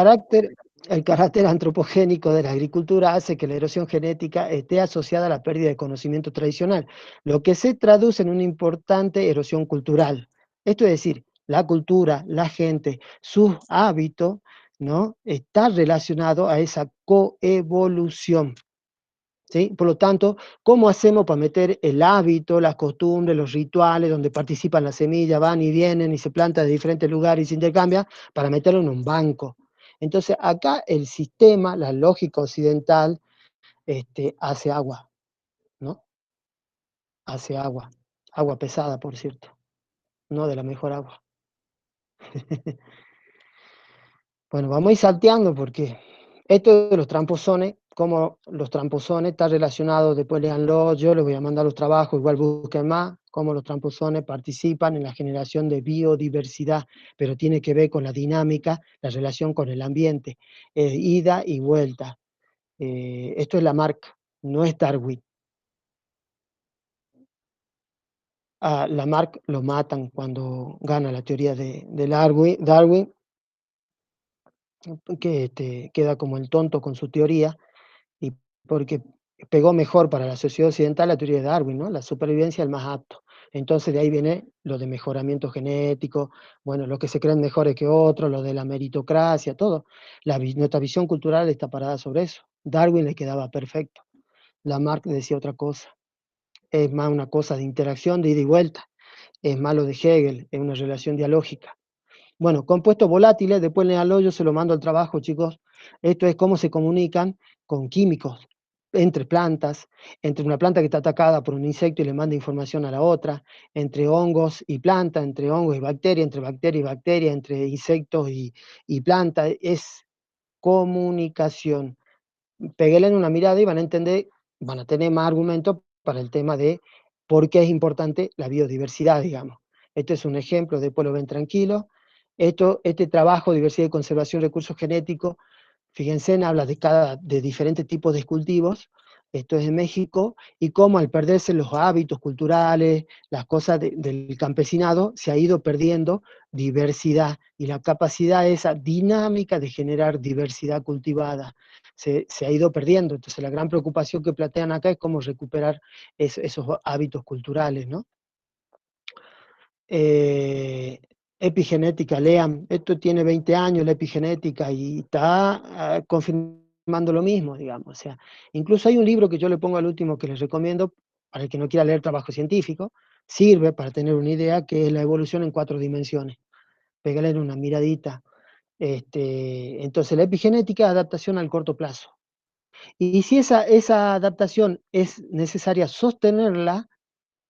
S4: el carácter antropogénico de la agricultura hace que la erosión genética esté asociada a la pérdida de conocimiento tradicional, lo que se traduce en una importante erosión cultural. Esto es decir, la cultura, la gente, sus hábitos, ¿no? Está relacionado a esa coevolución. ¿Sí? Por lo tanto, ¿cómo hacemos para meter el hábito, las costumbres, los rituales, donde participan las semillas, van y vienen y se plantan de diferentes lugares y se intercambian, para meterlo en un banco? Entonces, acá el sistema, la lógica occidental, hace agua, ¿no? Hace agua. Agua pesada, por cierto. No de la mejor agua. Bueno, vamos a ir salteando porque esto de los tramposones, como los tramposones está relacionado, después léanlo, yo les voy a mandar los trabajos, igual busquen más, cómo los tramposones participan en la generación de biodiversidad, pero tiene que ver con la dinámica, la relación con el ambiente, ida y vuelta. Esto es Lamarck, no es Darwin. A Lamarck lo matan cuando gana la teoría de Darwin, que queda como el tonto con su teoría, y porque pegó mejor para la sociedad occidental la teoría de Darwin, ¿no? La supervivencia del más apto. Entonces de ahí viene lo de mejoramiento genético, bueno, los que se creen mejores que otros, lo de la meritocracia, todo. Nuestra visión cultural está parada sobre eso. Darwin le quedaba perfecto. Lamarck decía otra cosa. Es más una cosa de interacción, de ida y vuelta. Es malo de Hegel, es una relación dialógica. Bueno, compuestos volátiles, después léalo, yo se lo mando al trabajo, chicos. Esto es cómo se comunican con químicos entre plantas, entre una planta que está atacada por un insecto y le manda información a la otra, entre hongos y planta, entre hongos y bacteria, entre insectos y planta. Es comunicación. Péguenle en una mirada y van a entender, van a tener más argumentos para el tema de por qué es importante la biodiversidad, digamos. Este es un ejemplo, después lo ven tranquilo. Este trabajo, diversidad y conservación de recursos genéticos, fíjense, habla de diferentes tipos de cultivos, esto es en México, y cómo al perderse los hábitos culturales, las cosas del campesinado, se ha ido perdiendo diversidad, y la capacidad esa dinámica de generar diversidad cultivada se ha ido perdiendo. Entonces la gran preocupación que plantean acá es cómo recuperar esos hábitos culturales, ¿no? Epigenética, lean, esto tiene 20 años la epigenética y está confirmando lo mismo, digamos. O sea, incluso hay un libro que yo le pongo al último que les recomiendo para el que no quiera leer trabajo científico, sirve para tener una idea, que es la evolución en 4 dimensiones. Pégale en una miradita. Entonces la epigenética es adaptación al corto plazo. Y si esa adaptación es necesaria sostenerla,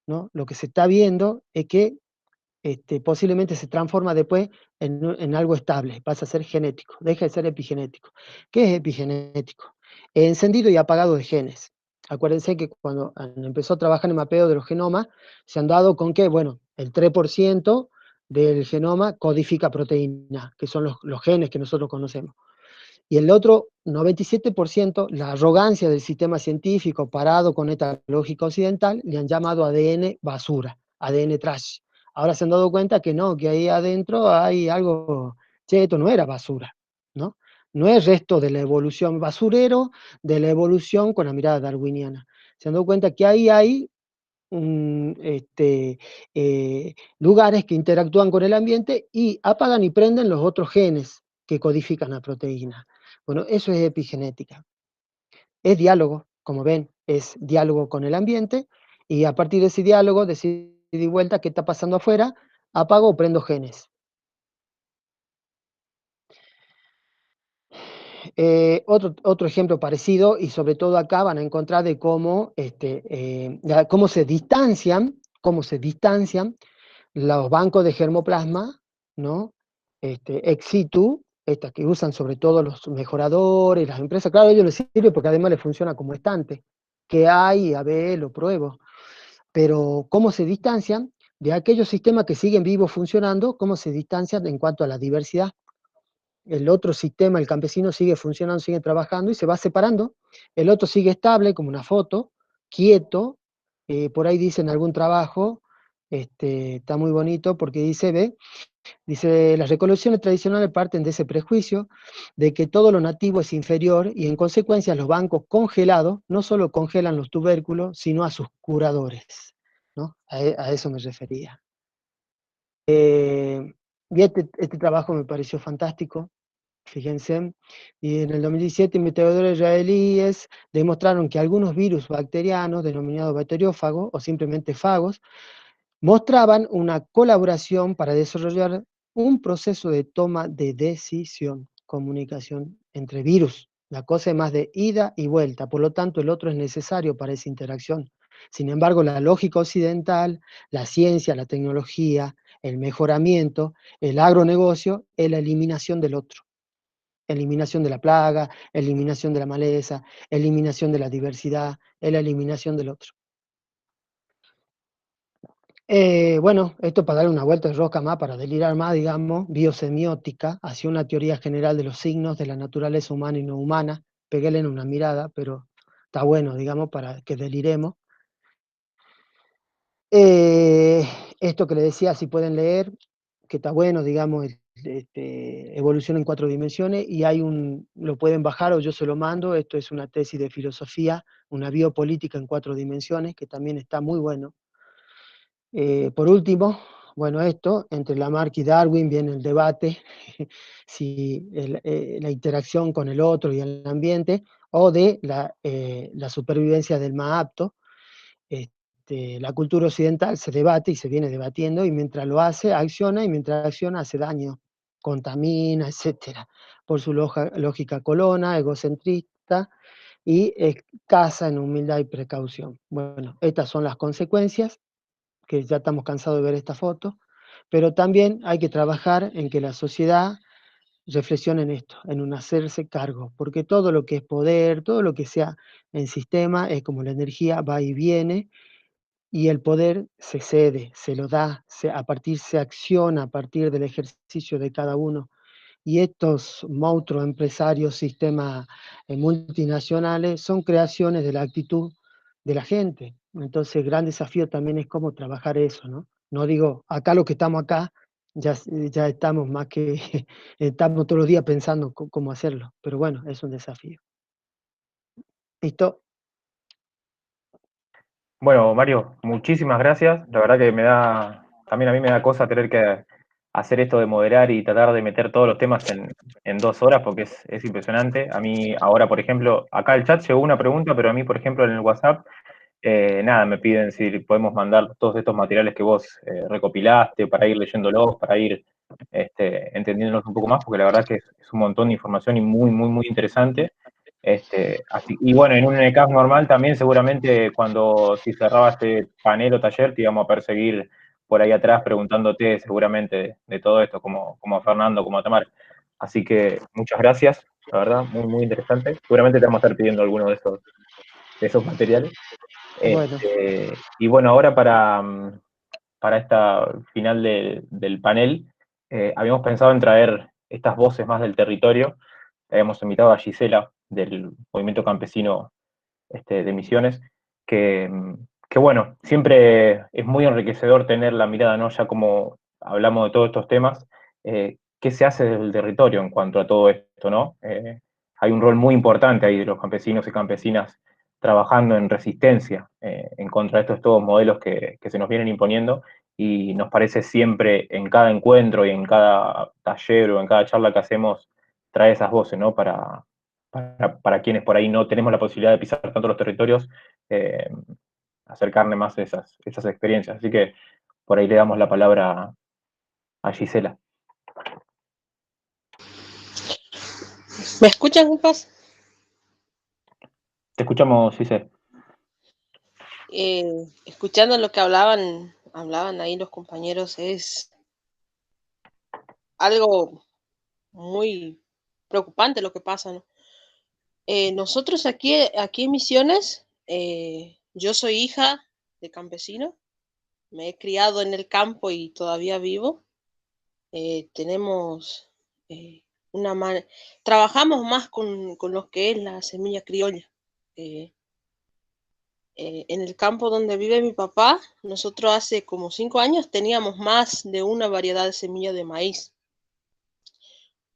S4: ¿no? Lo que se está viendo es que posiblemente se transforma después en algo estable, pasa a ser genético, deja de ser epigenético. ¿Qué es epigenético? Encendido y apagado de genes. Acuérdense que cuando empezó a trabajar en el mapeo de los genomas, se han dado con que, bueno, el 3% del genoma codifica proteínas, que son los genes que nosotros conocemos. Y el otro 97%, la arrogancia del sistema científico parado con esta lógica occidental, le han llamado ADN basura, ADN trash. Ahora se han dado cuenta que no, que ahí adentro hay algo, che, esto no era basura, ¿no? No es resto de la evolución, basurero de la evolución con la mirada darwiniana. Se han dado cuenta que ahí hay lugares que interactúan con el ambiente y apagan y prenden los otros genes que codifican la proteína. Bueno, eso es epigenética. Es diálogo, como ven, es diálogo con el ambiente, y a partir de ese diálogo, de ida y vuelta, ¿qué está pasando afuera? Apago o prendo genes. Otro ejemplo parecido, y sobre todo acá van a encontrar de cómo cómo se distancian los bancos de germoplasma, ¿no? Ex situ, estas que usan sobre todo los mejoradores, las empresas, claro, a ellos les sirve porque además les funciona como estante. ¿Qué hay? A ver, lo pruebo. Pero cómo se distancian de aquellos sistemas que siguen vivos funcionando, cómo se distancian en cuanto a la diversidad. El otro sistema, el campesino, sigue funcionando, sigue trabajando y se va separando. El otro sigue estable, como una foto, quieto. Por ahí dice en algún trabajo, está muy bonito porque dice, las recolecciones tradicionales parten de ese prejuicio de que todo lo nativo es inferior, y en consecuencia los bancos congelados no solo congelan los tubérculos, sino a sus curadores, ¿no? A eso me refería. Y este trabajo me pareció fantástico. Fíjense, y en el 2017 investigadores israelíes demostraron que algunos virus bacterianos, denominados bacteriófagos o simplemente fagos, mostraban una colaboración para desarrollar un proceso de toma de decisión, comunicación entre virus. La cosa es más de ida y vuelta, por lo tanto el otro es necesario para esa interacción. Sin embargo, la lógica occidental, la ciencia, la tecnología, el mejoramiento, el agronegocio, es la eliminación del otro. Eliminación de la plaga, eliminación de la maleza, eliminación de la diversidad, es la eliminación del otro. Bueno, esto para darle una vuelta de rosca más, para delirar más, digamos, biosemiótica, hacia una teoría general de los signos de la naturaleza humana y no humana. Peguéle en una mirada, pero está bueno, digamos, para que deliremos. Eh, Esto que le decía, si pueden leer, que está bueno, digamos, evolución en 4 dimensiones, y lo pueden bajar o yo se lo mando, esto es una tesis de filosofía, una biopolítica en 4 dimensiones, que también está muy bueno. Por último, bueno, entre Lamarck y Darwin viene el debate, si la interacción con el otro y el ambiente, o de la supervivencia del más apto. La cultura occidental se debate y se viene debatiendo, y mientras lo hace, acciona, y mientras acciona hace daño, contamina, etcétera, por su lógica colona, egocentrista, y escasa en humildad y precaución. Bueno, estas son las consecuencias, que ya estamos cansados de ver esta foto, pero también hay que trabajar en que la sociedad reflexione en esto, en un hacerse cargo, porque todo lo que es poder, todo lo que sea en sistema, es como la energía va y viene, y el poder se cede, se lo da, se acciona a partir del ejercicio de cada uno. Y estos monstruos empresarios, sistemas multinacionales, son creaciones de la actitud de la gente. Entonces, el gran desafío también es cómo trabajar eso, ¿no? No digo, acá los que estamos acá, ya estamos más que, estamos todos los días pensando cómo hacerlo, pero bueno, es un desafío. ¿Listo?
S2: Bueno, Mario, muchísimas gracias. La verdad que también a mí me da cosa tener que hacer esto de moderar y tratar de meter todos los temas en 2 horas, porque es impresionante. A mí ahora, por ejemplo, acá el chat llegó una pregunta, pero a mí, por ejemplo, en el WhatsApp, nada, me piden si podemos mandar todos estos materiales que vos recopilaste para ir leyéndolos, para ir entendiéndolos un poco más, porque la verdad que es un montón de información y muy, muy, muy interesante. Y bueno, en un NCAF normal también seguramente si cerraba este panel o taller te íbamos a perseguir por ahí atrás preguntándote seguramente de todo esto, como a Fernando, como a Tamar. Así que muchas gracias, la verdad, muy, muy interesante. Seguramente te vamos a estar pidiendo alguno de esos materiales.
S4: Bueno,
S2: Y bueno, ahora para esta final del panel, habíamos pensado en traer estas voces más del territorio. Habíamos invitado a Gisela del Movimiento Campesino de Misiones, que, que bueno, siempre es muy enriquecedor tener la mirada, ¿no? Ya como hablamos de todos estos temas, ¿qué se hace desde el territorio en cuanto a todo esto, ¿no? Hay un rol muy importante ahí de los campesinos y campesinas trabajando en resistencia en contra de estos todos modelos que se nos vienen imponiendo, y nos parece siempre en cada encuentro y en cada taller o en cada charla que hacemos traer esas voces, ¿no? Para quienes por ahí no tenemos la posibilidad de pisar tanto los territorios, eh, acercarle más a esas experiencias. Así que por ahí le damos la palabra a Gisela.
S5: ¿Me escuchan, compas?
S2: Te escuchamos, Gisela.
S5: Escuchando lo que hablaban ahí los compañeros, es algo muy preocupante lo que pasa, ¿no? Nosotros aquí en Misiones, yo soy hija de campesino, me he criado en el campo y todavía vivo. Tenemos trabajamos más con lo que es la semilla criolla. En el campo donde vive mi papá, nosotros hace como 5 años teníamos más de una variedad de semilla de maíz.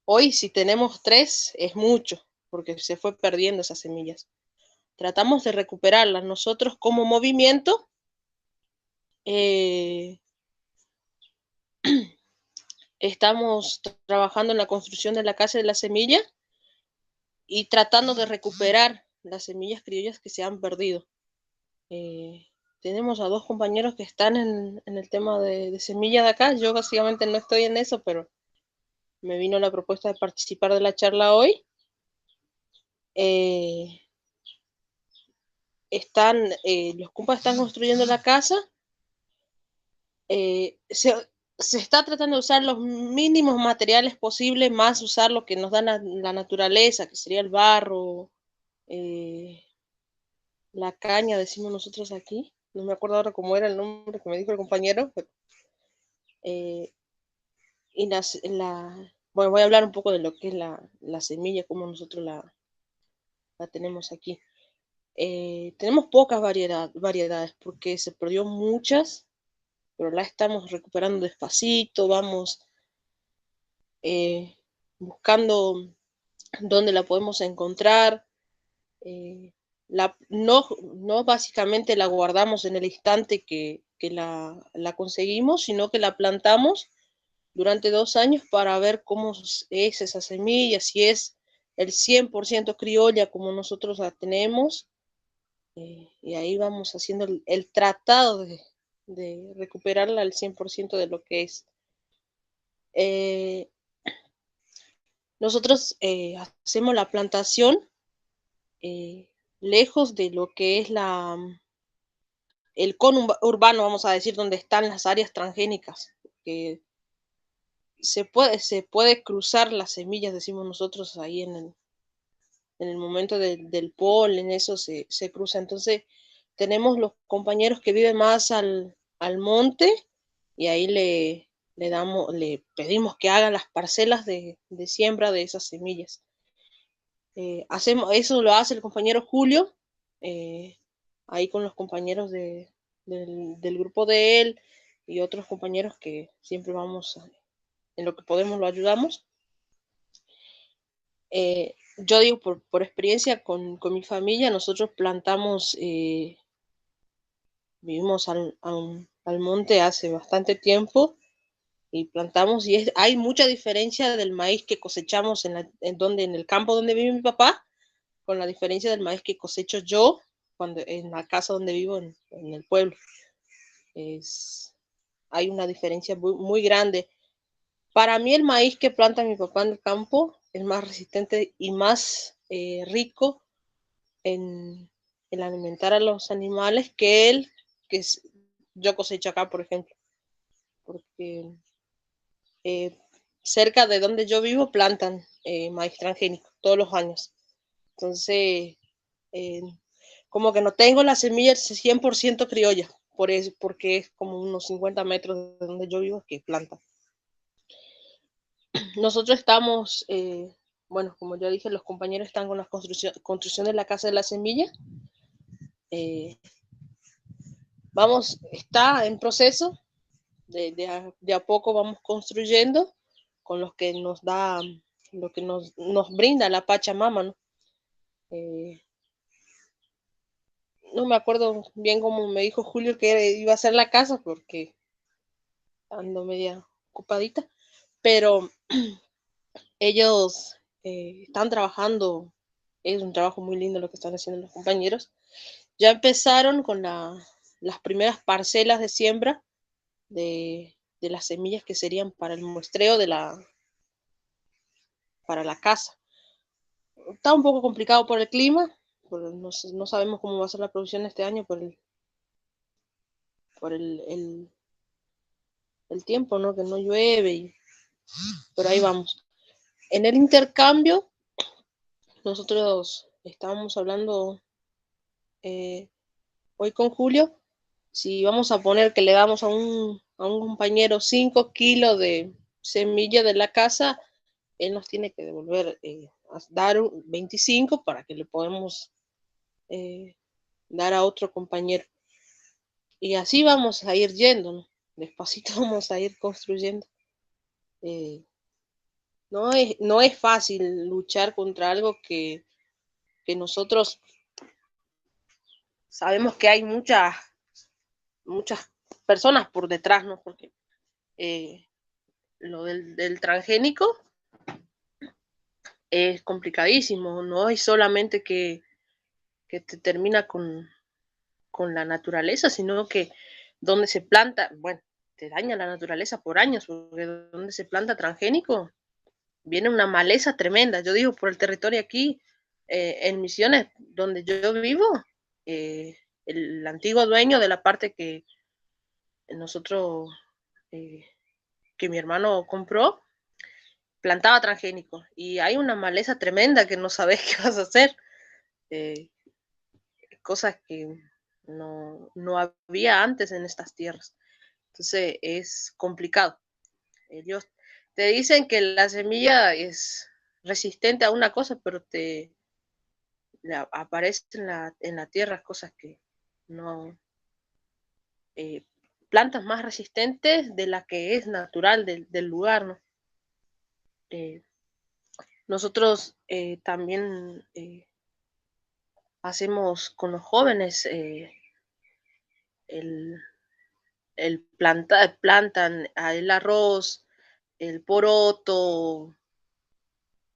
S5: Hoy, si tenemos 3, es mucho, porque se fue perdiendo esas semillas. Tratamos de recuperarlas. Nosotros como movimiento estamos trabajando en la construcción de la Casa de la Semilla y tratando de recuperar las semillas criollas que se han perdido. Tenemos a 2 compañeros que están en el tema de semilla de acá. Yo básicamente no estoy en eso, pero me vino la propuesta de participar de la charla hoy. Los compas están construyendo la casa. Se está tratando de usar los mínimos materiales posibles, más usar lo que nos da la naturaleza, que sería el barro, la caña, decimos nosotros aquí, no me acuerdo ahora cómo era el nombre que me dijo el compañero, pero, y bueno, voy a hablar un poco de lo que es la semilla, cómo nosotros la tenemos aquí. Tenemos pocas variedades porque se perdió muchas, pero la estamos recuperando despacito, vamos buscando dónde la podemos encontrar. No básicamente la guardamos en el instante que la conseguimos, sino que la plantamos durante 2 años para ver cómo es esa semilla, si es el 100% criolla como nosotros la tenemos, y ahí vamos haciendo el tratado de recuperarla al 100% de lo que es. Nosotros hacemos la plantación lejos de lo que es el conurbano, vamos a decir, donde están las áreas transgénicas, que se puede cruzar las semillas, decimos nosotros, ahí en el momento del polen, eso se cruza. Entonces, tenemos los compañeros que viven más al monte y ahí le pedimos que hagan las parcelas de siembra de esas semillas. Eso lo hace el compañero Julio, ahí con los compañeros del grupo de él y otros compañeros que siempre vamos en lo que podemos lo ayudamos. Yo digo por experiencia con mi familia, nosotros plantamos, vivimos al monte hace bastante tiempo y plantamos y hay mucha diferencia del maíz que cosechamos en el campo donde vive mi papá, con la diferencia del maíz que cosecho yo en la casa donde vivo en el pueblo. Hay una diferencia muy, muy grande. Para mí el maíz que planta mi papá en el campo es más resistente y más rico en alimentar a los animales que yo cosecho acá, por ejemplo. Porque cerca de donde yo vivo plantan maíz transgénico todos los años. Entonces, como que no tengo la semilla 100% criolla, porque es como unos 50 metros de donde yo vivo que plantan. Nosotros estamos, bueno, como ya dije, los compañeros están con la construcción de la casa de la semilla. Está en proceso, de a poco vamos construyendo con lo que nos da, lo que nos brinda la Pachamama, ¿no? No me acuerdo bien cómo me dijo Julio que iba a ser la casa porque ando media ocupadita, pero ellos están trabajando, es un trabajo muy lindo lo que están haciendo los compañeros. Ya empezaron con las primeras parcelas de siembra de las semillas que serían para el muestreo para la casa. Está un poco complicado por el clima, no sabemos cómo va a ser la producción este año por el tiempo, ¿no? Que no llueve, pero ahí vamos. En el intercambio, nosotros estábamos hablando hoy con Julio, si vamos a poner que le damos a un compañero 5 kilos de semilla de la casa, él nos tiene que devolver, dar 25 para que le podamos dar a otro compañero. Y así vamos a ir yendo, ¿no? Despacito vamos a ir construyendo. No es fácil luchar contra algo que nosotros sabemos que hay muchas personas por detrás, ¿no? Porque lo del transgénico es complicadísimo, no es solamente que te termina con la naturaleza, sino que donde se planta, bueno, te daña la naturaleza por años, porque donde se planta transgénico viene una maleza tremenda. Yo digo, por el territorio aquí, en Misiones, donde yo vivo, el antiguo dueño de la parte que nosotros, que mi hermano compró, plantaba transgénico y hay una maleza tremenda que no sabes qué vas a hacer. Cosas que no había antes en estas tierras. Entonces es complicado. Ellos te dicen que la semilla es resistente a una cosa, pero aparece en la tierra cosas que no, plantas más resistentes de la que es natural del lugar, ¿no? Nosotros también hacemos con los jóvenes el plantan el arroz, el poroto,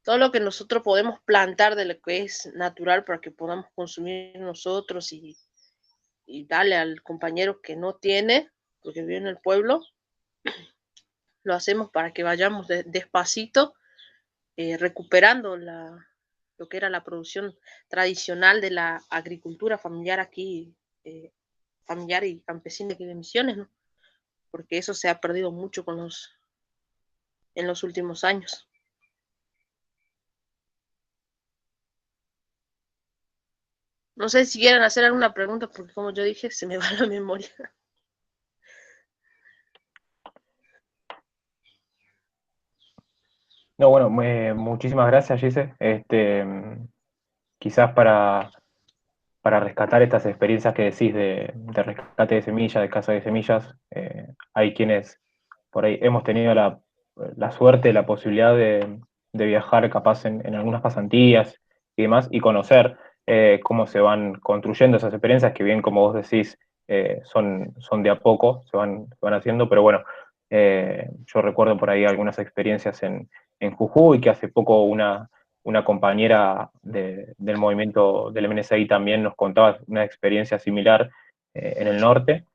S5: todo lo que nosotros podemos plantar de lo que es natural para que podamos consumir nosotros y darle al compañero que no tiene, porque vive en el pueblo, lo hacemos para que vayamos despacito recuperando lo que era la producción tradicional de la agricultura familiar aquí, familiar y campesina aquí de Misiones, ¿no? Porque eso se ha perdido mucho en los últimos años. No sé si quieren hacer alguna pregunta, porque como yo dije, se me va la memoria.
S2: No, bueno, muchísimas gracias, Gise. Quizás para rescatar estas experiencias que decís de rescate de semillas, de caza de semillas, hay quienes por ahí hemos tenido la suerte, la posibilidad de viajar capaz en algunas pasantías y demás, y conocer cómo se van construyendo esas experiencias, que bien como vos decís, son de a poco, se van haciendo, pero bueno, yo recuerdo por ahí algunas experiencias en Jujuy, que hace poco una compañera del movimiento del MNSI también nos contaba una experiencia similar en el norte.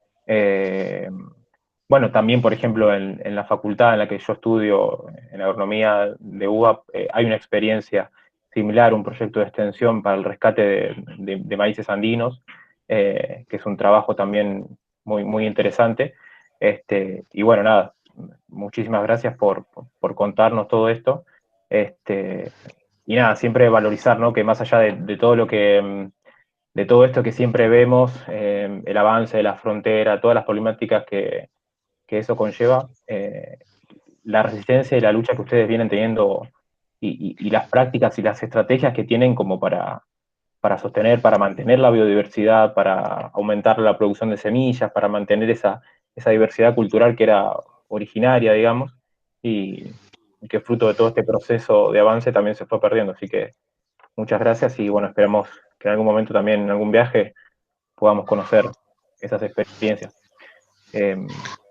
S2: Bueno, también, por ejemplo, en la facultad en la que yo estudio, en agronomía de UBA, hay una experiencia similar, un proyecto de extensión para el rescate de maíces andinos, que es un trabajo también muy interesante. Y bueno, nada, muchísimas gracias por contarnos todo esto. Y nada, siempre valorizar, ¿no? Que más allá de todo lo que, de todo esto que siempre vemos, el avance de la frontera, todas las problemáticas que eso conlleva, la resistencia y la lucha que ustedes vienen teniendo y las prácticas y las estrategias que tienen como para sostener, para mantener la biodiversidad, para aumentar la producción de semillas, para mantener esa diversidad cultural que era originaria, digamos, y que fruto de todo este proceso de avance también se fue perdiendo. Así que muchas gracias y bueno, esperamos que en algún momento también, en algún viaje, podamos conocer esas experiencias.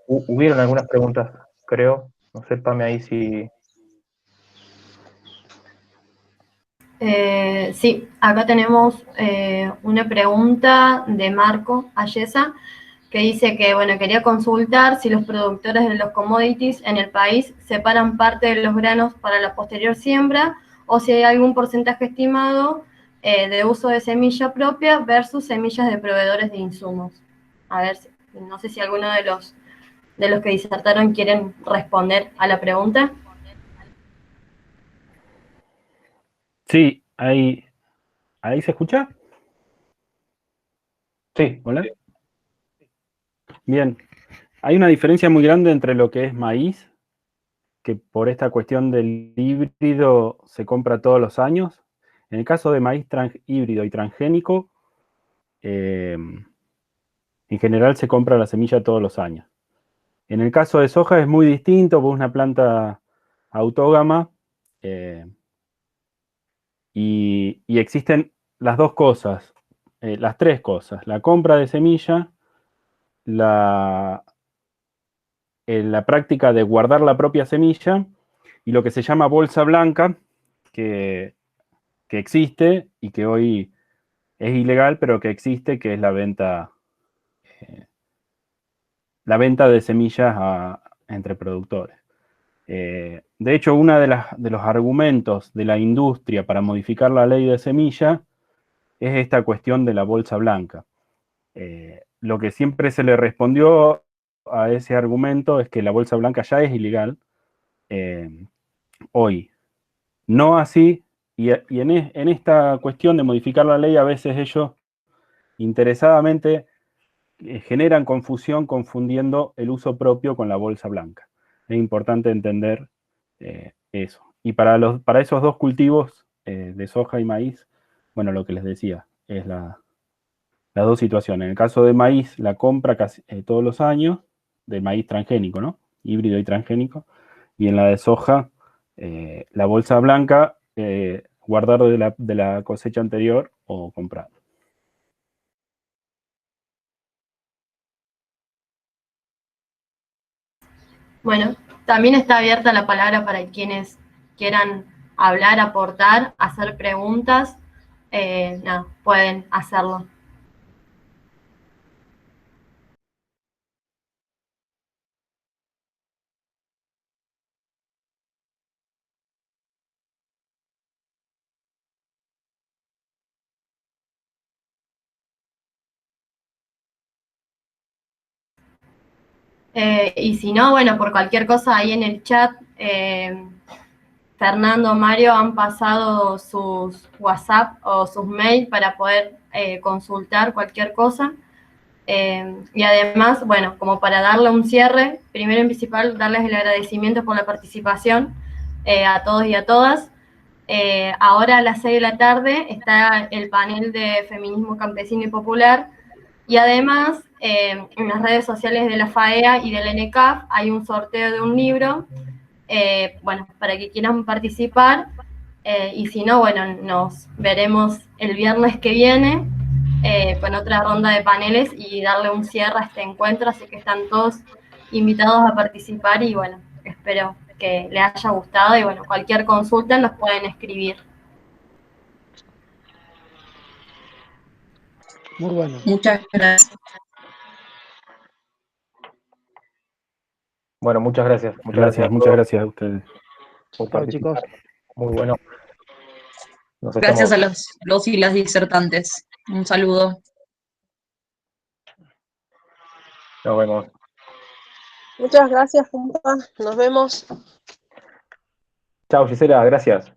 S2: Hubieron algunas preguntas, creo. No sé, Pame, ahí si...
S6: Sí, acá tenemos una pregunta de Marco Ayesa que dice que, bueno, quería consultar si los productores de los commodities en el país separan parte de los granos para la posterior siembra o si hay algún porcentaje estimado de uso de semilla propia versus semillas de proveedores de insumos. A ver, no sé si alguno de los que disertaron quieren responder a la pregunta.
S3: Sí, ahí se escucha.
S2: Sí.
S3: ¿Hola? Bien. Hay una diferencia muy grande entre lo que es maíz, que por esta cuestión del híbrido se compra todos los años. En el caso de maíz híbrido y transgénico, en general se compra la semilla todos los años. En el caso de soja es muy distinto, porque es una planta autógama y existen las dos cosas, las tres cosas: la compra de semilla, la práctica de guardar la propia semilla y lo que se llama bolsa blanca, que existe y que hoy es ilegal, pero que existe, que es la venta de semillas entre productores. De hecho, uno de los argumentos de la industria para modificar la ley de semilla es esta cuestión de la bolsa blanca. Lo que siempre se le respondió a ese argumento es que la bolsa blanca ya es ilegal hoy. No así, y en esta cuestión de modificar la ley, a veces ellos interesadamente generan confusión confundiendo el uso propio con la bolsa blanca. Es importante entender eso. Y para esos dos cultivos de soja y maíz, bueno, lo que les decía, es las dos situaciones. En el caso de maíz, la compra casi todos los años, del maíz transgénico, ¿no? Híbrido y transgénico. Y en la de soja, la bolsa blanca, guardar de la cosecha anterior o comprar.
S6: Bueno, también está abierta la palabra para quienes quieran hablar, aportar, hacer preguntas. Nada, pueden hacerlo. Y si no, bueno, por cualquier cosa ahí en el chat, Fernando, Mario han pasado sus WhatsApp o sus mails para poder consultar cualquier cosa. Y además, bueno, como para darle un cierre, primero en principal darles el agradecimiento por la participación a todos y a todas. Ahora a las 6 de la tarde está el panel de feminismo campesino y popular, y además en las redes sociales de la FAEA y del NCAF hay un sorteo de un libro, bueno, para que quieran participar, y si no, bueno, nos veremos el viernes que viene con otra ronda de paneles y darle un cierre a este encuentro, así que están todos invitados a participar y bueno, espero que les haya gustado y bueno, cualquier consulta nos pueden escribir.
S4: Muy bueno.
S7: Muchas gracias.
S2: Bueno, muchas gracias.
S3: Muchas gracias a ustedes.
S2: Por
S4: Chao, chicos.
S2: participar. Muy bueno. Nos
S7: Gracias
S2: estamos...
S7: a los y las disertantes. Un saludo.
S2: Nos vemos.
S5: Muchas gracias, Pumpa. Nos vemos.
S2: Chao, Gisela, gracias.